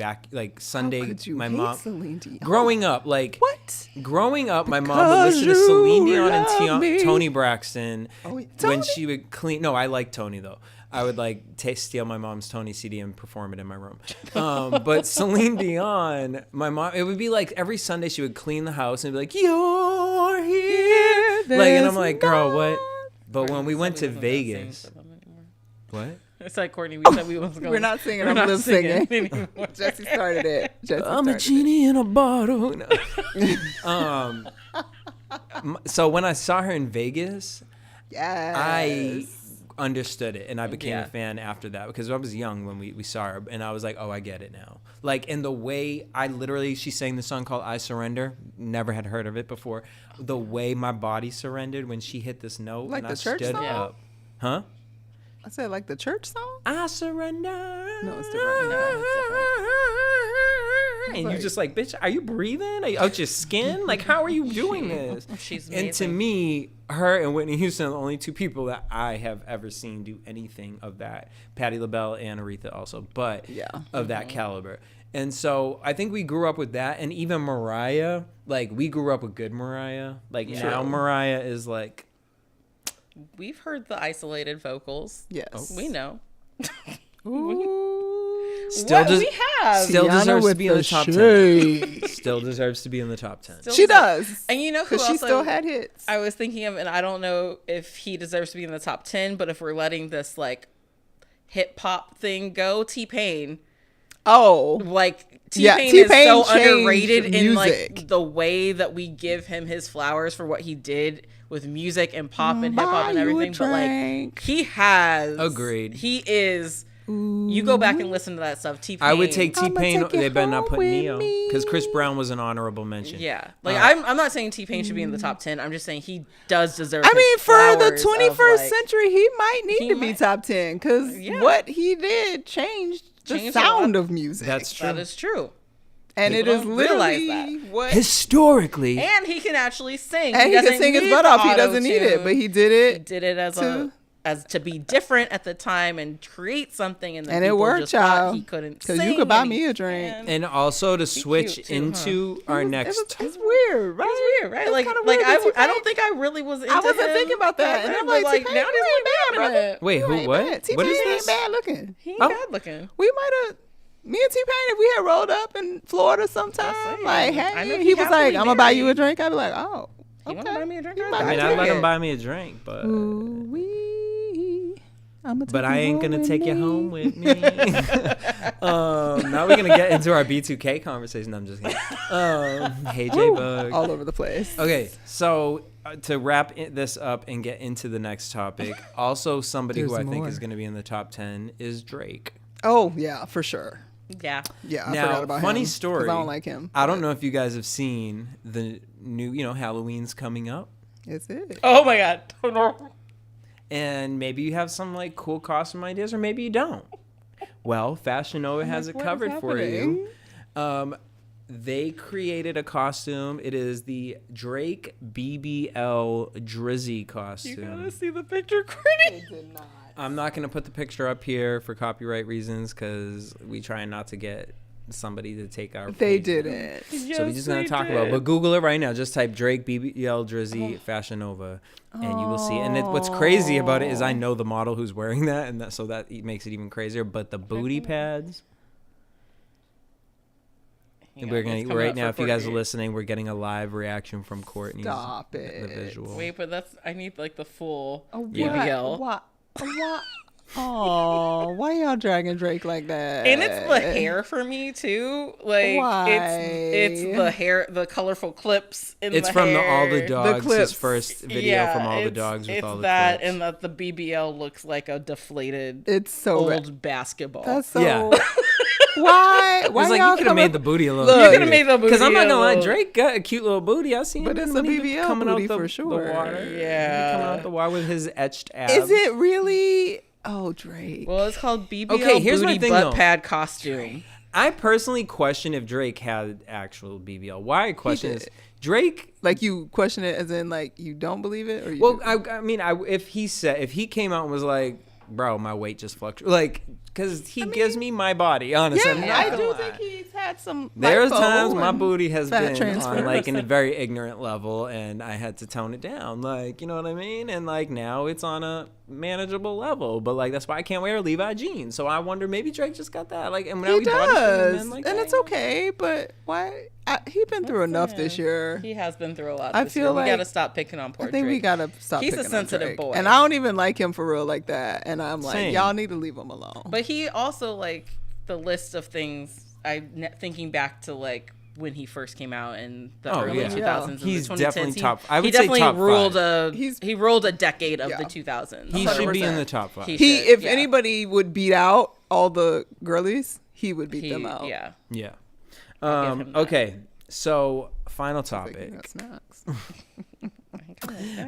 Sunday. How could you my hate mom Celine Dion? Growing up, like what? Growing up, my mom would listen to Celine Dion and Tony Braxton when she would clean. No, I like Tony though. I would like steal my mom's Tony CD and perform it in my room. But Celine Dion, my mom, it would be like every Sunday she would clean the house and be like, "You're here," like, and I'm like, "Girl, what?" But when we went to Vegas, what? It's like Courtney. We said we wasn't going. We're not singing. I'm lip singing. Jesse started it. I'm a genie in a bottle. No. So when I saw her in Vegas, I understood it, and I became a fan after that because I was young when we saw her, and I was like, oh, I get it now. Like, in the way she sang the song called I Surrender, never had heard of it before. The way my body surrendered when she hit this note, like and the church stood song? up. Huh? I said like the church song? I surrender. No, it's different. And you just like, bitch, are you breathing? Are you out your skin? Like, how are you doing this? She's amazing. And to me, her and Whitney Houston are the only two people that I have ever seen do anything of that. Patti LaBelle and Aretha also, but of that caliber. And so I think we grew up with that. And even Mariah, like, we grew up with good Mariah. Like, now Mariah is like... We've heard the isolated vocals. Yes. We know. Still Rihanna deserves to be in the top 10. Still deserves to be in the top 10. She does. And you know who she still had hits. I was thinking of, and I don't know if he deserves to be in the top 10, but if we're letting this like hip hop thing go, T-Pain. Oh. Like T-Pain is so underrated in like the way that we give him his flowers for what he did with music and pop and hip hop and everything. But like he has agreed. He is. You go back and listen to that stuff. T-Pain. I would take T-Pain. They better not put Neo because Chris Brown was an honorable mention. Yeah, like I'm not saying T-Pain should be in the top 10. I'm just saying he does deserve. I mean, for the 21st century, he might need to be top 10 because what he did changed the sound of music. That's true. That is true. And it is literally what historically. And he can actually sing. And he can sing his butt off. He doesn't need it, but he did it. He did it as to be different at the time and create something, and it worked, just thought he couldn't sing. Because you could buy me a drink. And also to switch into our next. It's weird, right? It's weird, right? Like I don't think I really was into I wasn't him thinking about that. And I'm like, now you ain't bad, brother. Wait, who? What? T-Pain ain't bad looking. He ain't bad looking. We might have. Me and T-Pain, if we had rolled up in Florida sometime, like, hey, he was like, I'm going to buy you a drink. I'd be like, oh, You want to buy me a drink? I mean, I'd let him buy me a drink, but but I ain't gonna take you home with me. Now we're gonna get into our B2K conversation. I'm just kidding. Hey, J-Bug. All over the place. Okay, so to wrap this up and get into the next topic, also somebody who I think is going to be in the top 10 is Drake. Oh, yeah, for sure. Yeah. Yeah, I now, forgot about funny him, story. 'cause I don't like him. I don't know if you guys have seen the new, Halloween's coming up. Is it? Oh my God. Oh no. And maybe you have some like cool costume ideas, or maybe you don't. Well, Fashion Nova has it covered for you. They created a costume. It is the Drake BBL Drizzy costume. You gotta see the picture, Courtney. It did not. I'm not going to put the picture up here for copyright reasons because we try not to get somebody to take our They page. didn't. So we're just going to talk about it. But Google it right now. Just type Drake BBL Drizzy Fashion Nova and you will see. And what's crazy about it is I know the model who's wearing that, and so that makes it even crazier. But the booty pads. We're going right now, if you guys are listening, we're getting a live reaction from Courtney. Stop it. The visual. Wait, but I need like the full Yeah. BBL. What? Oh, why y'all dragging Drake like that? And it's the hair for me too. Like Why? it's the hair, the colorful clips in It's the from hair. the All the Dogs, clips. his first video from All the it's- Dogs with it's all the that, clips. and that the BBL looks like a deflated It's so old bad. basketball. That's so. Yeah. Why? Why It's like y'all you could have come made up- the booty a little. Look, you could have made the booty. Because I'm not gonna lie, a little- Drake got a cute little booty. I seen But him it's when a he be BBL coming booty out the, for the sure. water. Yeah. Coming out the water with his etched abs. Is it really? Oh, Drake. Well, it's called BBL Okay, here's my booty thing, butt though. pad costume. I personally question if Drake had actual BBL. Why I question is did. Drake. Like you question it as in like you don't believe it, or you? Well, do? I mean, if he came out and was like, "Bro, my weight just fluctuates," like, because he gives me my body. Honestly, I'm yeah, not I gonna do lie. think he's had some. There's lipo times my and booty has fat been transfer. on like in a very ignorant level, and I had to tone it down. Like, you know what I mean? And like now it's on a manageable level. But like that's why I can't wear Levi jeans. So I wonder maybe Drake just got that. Like, and now He he body shaming does, men like and that, it's you know? okay. But why? He been through enough this year. He has been through a lot. I this feel year. like- we gotta stop picking on poor I think Drake. we gotta stop. He's a picking on sensitive Drake. boy. and I don't even like him for real like that. And I'm like, Same. y'all need to leave him alone. But he also like the list of things. Thinking back to like when he first came out in the early yeah. 2000s. And He's the 2010s, definitely top- I would he say definitely top ruled five. he ruled a decade of Yeah. the 2000s. He should be in 100%. the top 5. He- he, should, if yeah. anybody would beat out all the girlies, he would beat them out. Yeah. Yeah. I'll give him that. Okay. So final Thinking topic. that's snacks.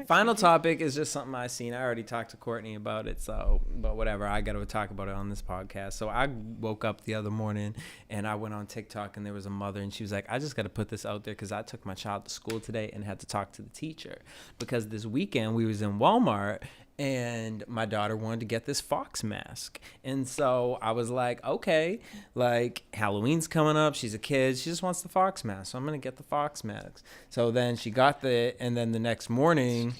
Final topic is just something I seen. I already talked to Courtney about it, so but whatever. I got to talk about it on this podcast. So I woke up the other morning and I went on TikTok and there was a mother and she was like, "I just got to put this out there because I took my child to school today and had to talk to the teacher because this weekend we was in Walmart." And my daughter wanted to get this fox mask. And so I was like, okay, like Halloween's coming up. She's a kid. She just wants the fox mask. So I'm going to get the fox mask. So then she got and then the next morning,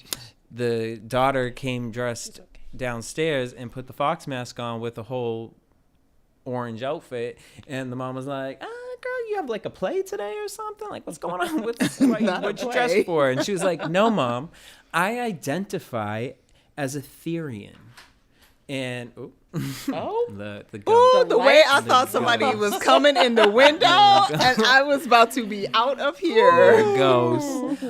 the daughter came dressed downstairs and put the fox mask on with a whole orange outfit. And the mom was like, girl, you have like a play today or something? Like, what's going on? What you dressed for? And she was like, no, Mom, I identify as a Therian. And Oh. the Ooh, the way I The thought somebody was coming in the window, and I was about to be out of here. ghost.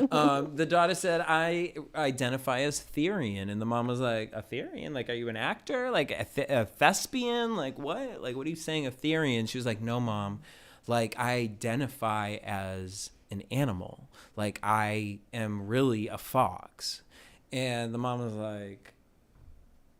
The daughter said, I identify as Therian. And the mom was like, a Therian? Like, are you an actor? Like a thespian? Like what? Like, what are you saying, a Therian? She was like, no, Mom. Like, I identify as an animal. Like, I am really a fox. And the mom was like,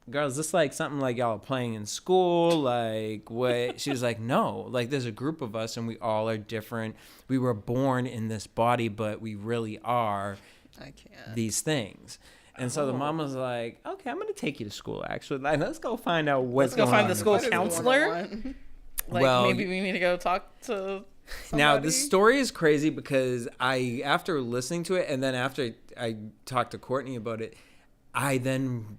girl, is this like something like y'all are playing in school? Like what? She was like, no, like there's a group of us and we all are different. We were born in this body, but we really are I can't. these things. And so the mom was like, okay, I'm going to take you to school, actually. Like, let's go find out what's Let's go going find on. the school What is counselor. 101? Like Well, maybe we need to go talk to Now, somebody. the story is crazy because after listening to it, and then after I talked to Courtney about it, I then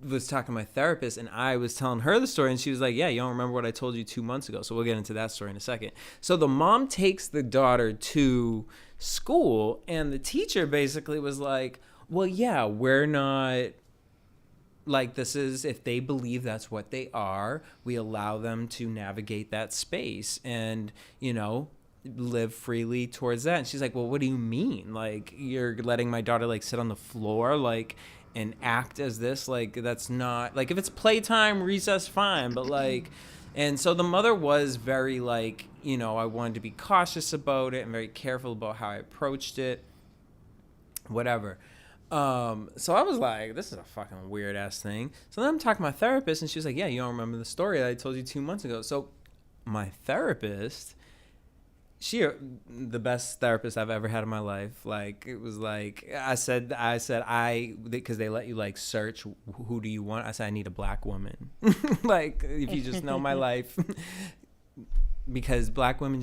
was talking to my therapist, and I was telling her the story, and she was like, yeah, you don't remember what I told you 2 months ago. So we'll get into that story in a second. So the mom takes the daughter to school, and the teacher basically was like, well, yeah, we're not, like, this is, if they believe that's what they are, we allow them to navigate that space and, you know, live freely towards that. And she's like, well, what do you mean? Like, you're letting my daughter, like, sit on the floor, like, and act as this? Like, that's not, like, if it's playtime, recess, fine, but, like, and so the mother was very, like, you know, I wanted to be cautious about it and very careful about how I approached it, whatever. So I was like, this is a fucking weird ass thing. So then I'm talking to my therapist, and she was like, yeah, you don't remember the story that I told you 2 months ago. So my therapist, the best therapist I've ever had in my life. Like, it was like, I said, because they let you, like, search, who do you want? I said, I need a black woman. Like, if you just know my life, because black women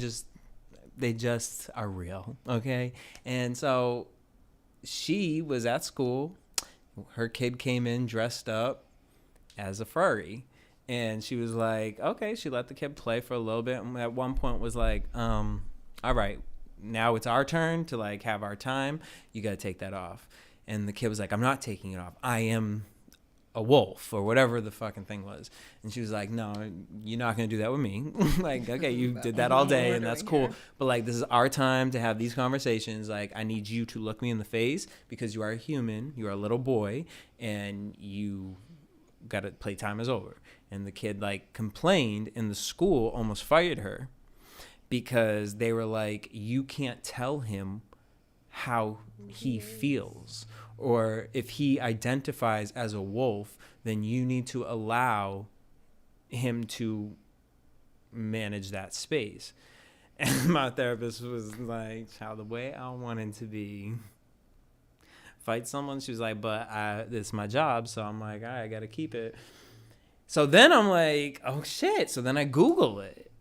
they just are real. Okay. And so she was at school. Her kid came in dressed up as a furry. And she was like, okay, she let the kid play for a little bit. And at one point was like, all right, now it's our turn to, like, have our time. You got to take that off. And the kid was like, I'm not taking it off. I am a wolf, or whatever the fucking thing was. And she was like, no, you're not going to do that with me. Like, okay, you did that all day, and that's cool. But, like, this is our time to have these conversations. Like, I need you to look me in the face, because you are a human. You are a little boy, and you got to, playtime is over. And the kid, like, complained, and the school almost fired her because they were like, you can't tell him how he feels. Or if he identifies as a wolf, then you need to allow him to manage that space. And my therapist was like, child, the way I wanted to be, fight someone. She was like, but it's my job. So I'm like, all right, I got to keep it. So then I'm like, oh, shit. So then I Google it.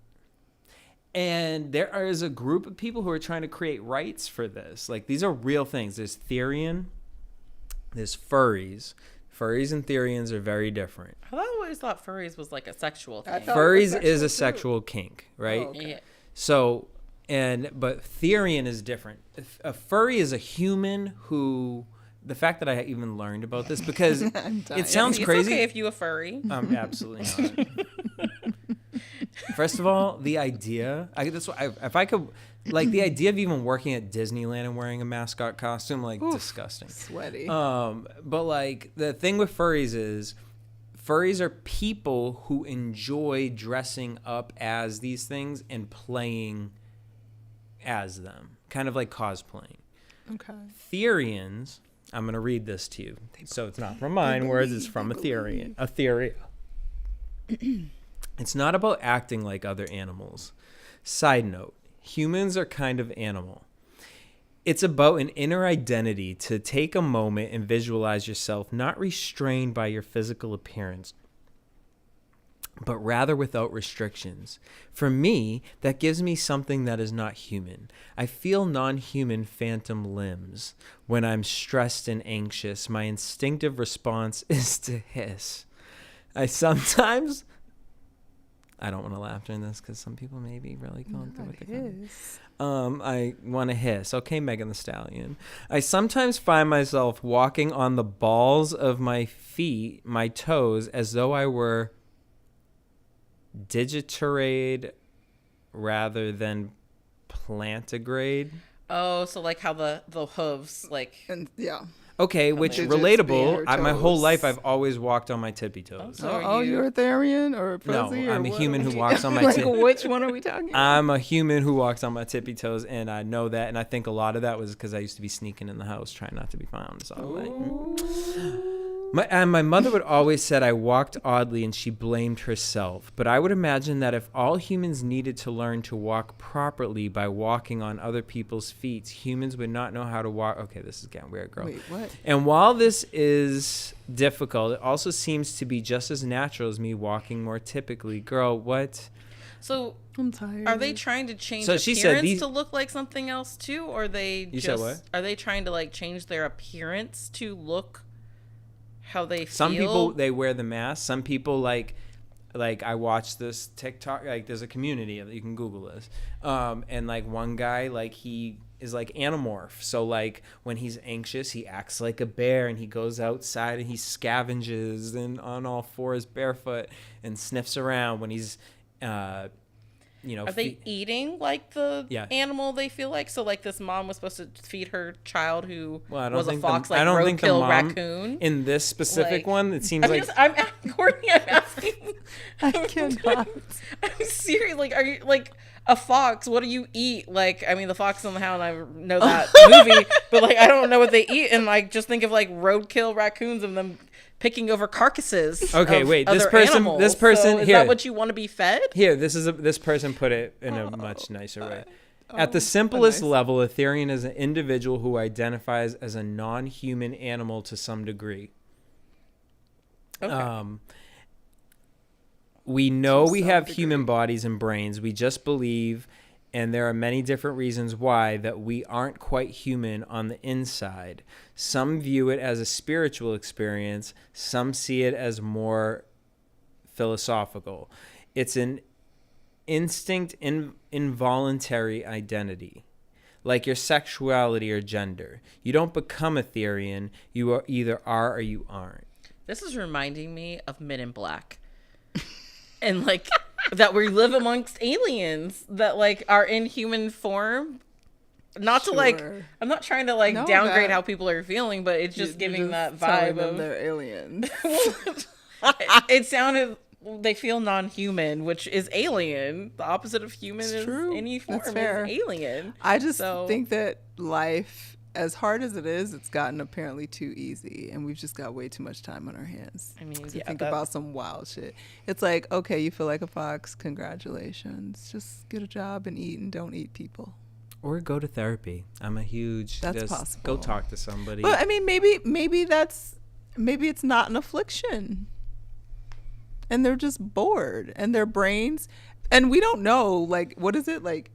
And there is a group of people who are trying to create rights for this. Like, these are real things. There's Therian. There's furries. Furries and Therians are very different. I always thought furries was like a sexual thing. Furries is a sexual kink, right? Oh, okay. Yeah. So, but Therian is different. A furry is a human who... The fact that I even learned about this, because it sounds crazy. It's okay if you a furry. Absolutely not. First of all, the idea, if I could, like, the idea of even working at Disneyland and wearing a mascot costume, like, disgusting. Sweaty. But, like, the thing with furries is, furries are people who enjoy dressing up as these things and playing as them, kind of like cosplaying. Okay. Therians, I'm going to read this to you. So it's not from mine words, it's from a theory. It's not about acting like other animals. Side note, humans are kind of animal. It's about an inner identity, to take a moment and visualize yourself not restrained by your physical appearance, but rather without restrictions. For me, that gives me something that is not human. I feel non-human phantom limbs. When I'm stressed and anxious, my instinctive response is to hiss. I don't want to laugh during this because some people may be really going through what they're going through. I want to hiss. Okay, Megan Thee Stallion. I sometimes find myself walking on the balls of my feet, my toes, as though I were digitigrade rather than plantigrade. Oh, so like how the hooves, like... And yeah. Okay, which relatable. My whole life I've always walked on my tippy toes. You're a Therian or a Fuzzy? No, I'm a human who walks on my tippy toes. Which one are we talking about? I'm a human who walks on my tippy toes, and I know that, and I think a lot of that was because I used to be sneaking in the house trying not to be found. So my mother would always said I walked oddly, and she blamed herself. But I would imagine that if all humans needed to learn to walk properly by walking on other people's feet, humans would not know how to walk. Okay, this is getting weird, girl. Wait, what? And while this is difficult, it also seems to be just as natural as me walking more typically. Girl, what? So I'm tired. Are they trying to change So she said appearance to look like something else too, or said what? Are they trying to like change their appearance to look how they feel? Some people, they wear the mask. Some people like I watched this TikTok, like there's a community, you can Google this. And like one guy, like he is like anamorph. So like when he's anxious, he acts like a bear and he goes outside and he scavenges and on all fours barefoot and sniffs around when he's are they eating like the animal they feel like? So like this mom was supposed to feed her child who was a fox, like roadkill raccoon. In this specific one, it seems Courtney, I'm asking. I cannot. I'm serious. Like, are you like a fox? What do you eat? Like, I mean, The Fox and the Hound. I know that movie, but like, I don't know what they eat. And like, just think of like roadkill raccoons and them picking over carcasses. Okay, of wait. Other This person. animals. So is here. that what you want to be fed? Here, this person put it in a much nicer way. At the simplest level, a Therian is an individual who identifies as a non-human animal to some degree. Okay. We know we have human bodies and brains. We just believe, and there are many different reasons why, that we aren't quite human on the inside. Some view it as a spiritual experience. Some see it as more philosophical. It's an instinct, involuntary identity, like your sexuality or gender. You don't become a Therian. You either are or you aren't. This is reminding me of Men in Black. And like that we live amongst aliens that like are in human form. Not to like, I'm not trying to like downgrade how people are feeling, but it's just giving that vibe of they're aliens. It sounded, they feel non-human, which is alien. The opposite of human is any form is alien. I just think that life, as hard as it is, it's gotten apparently too easy, and we've just got way too much time on our hands. I mean, to think about some wild shit. It's like, okay, you feel like a fox, congratulations. Just get a job and eat, and don't eat people. Or go to therapy. I'm a huge. That's possible. Go talk to somebody. But I mean, maybe it's not an affliction, and they're just bored, and their brains, and we don't know. Like, what is it like?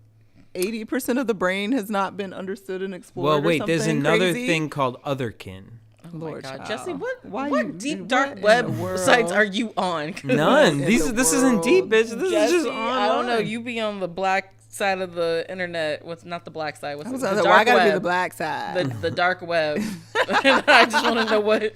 80% of the brain has not been understood and explored. Well, wait, or there's another crazy thing called otherkin. Oh my God, child. Jesse, what deep dark web sites are you on? None. This isn't deep, bitch. This Jesse, is just online. I don't know. You be on the black side of the internet. What's not the black side? What's the dark why I gotta web? be the black side? The dark web. I just want to know what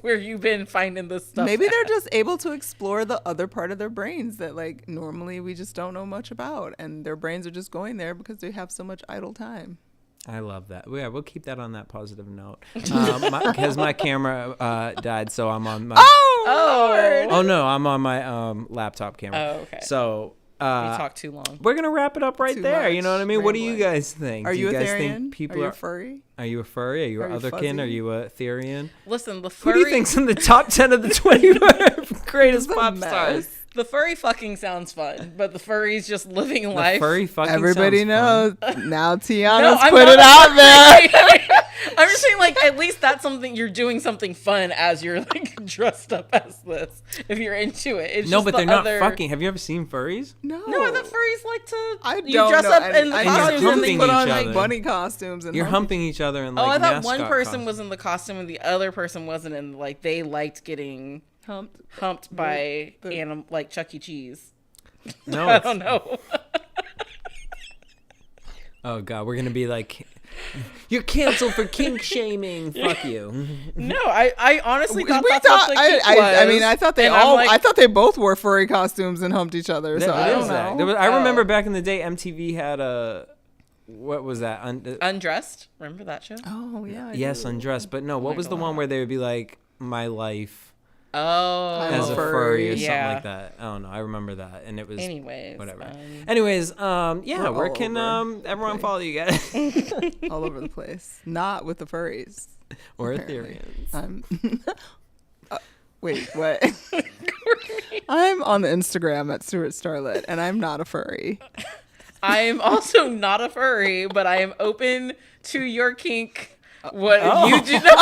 where you've been finding this stuff. Maybe they're just able to explore the other part of their brains that like normally we just don't know much about, and their brains are just going there because they have so much idle time. I love that. Yeah, we'll keep that on that positive note. Because my camera died, so I'm on my. Oh no, I'm on my laptop camera. Oh, okay. So. We talked too long. We're gonna wrap it up right there. You know what I mean? Rambling. What do you guys think? Are you a guys Therian? think people are you a furry? Are you a furry? Are you otherkin? fuzzy? Are you a Therian? Listen, the Who furry. do you think's in the top 10 of the 25 greatest pop stars? The furry fucking sounds fun, but the furry's just living life. The furry fucking Everybody knows. fun. Now Tiana's I'm put not it a out there. I'm just saying, like, at least that's something you're doing something fun as you're like dressed up as this. If you're into it, it's No, just but they're not fucking. Have you ever seen furries? No, I thought furries like to. I you don't dress know. up in I costumes you're and humping put on each like other. bunny costumes and You're humping each other in like. Oh, I thought mascot one person costumes. was in the costume and the other person wasn't, and like they liked getting humped by like Chuck E. Cheese. No, I don't know. Oh God, we're gonna be like, you're canceled for kink shaming. Fuck you. No, I honestly thought that's thought, what the kink I was. mean, I thought they And all. I'm like, I thought they both wore furry costumes and humped each other. So I There don't was that. know. I remember back in the day, MTV had a. What was that? Undressed. Remember that show? Oh yeah. Yes, Undressed. But no, what was the one where they would be like, my life Oh, as a furry or something yeah. like that? I don't know. I remember that, and it was Anyways, whatever. Anyways, yeah, where can everyone follow you guys? All over the place. Not with the furries. Or apparently. Ethereans. Wait, what? I'm on the Instagram at Stuart Starlet, and I'm not a furry. I am also not a furry, but I am open to your kink. What you do not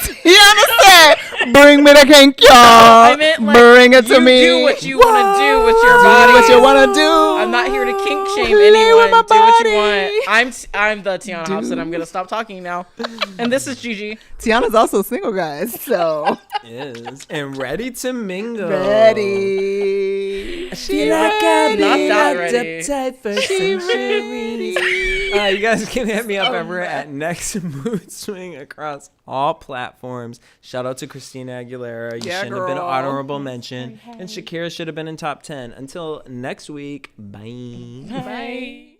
Tiana said, "Bring me the kink, y'all. I meant, like, bring it to you me. do what you want to do with your body. Do what you want to do. I'm not here to kink shame Play anyone. with Do my what you body. want. I'm the Tiana Hobson. I'm gonna stop talking now. And this is Gigi. Tiana's also single, guys. So Is and ready to mingle. ready. I feel like I've Not been that locked ready. up tight for centuries. You guys can hit me up ever at NextMoodSwing across all platforms. Shout out to Christina Aguilera. You shouldn't have been an honorable mention. And Shakira should have been in top 10. Until next week, bye. Bye.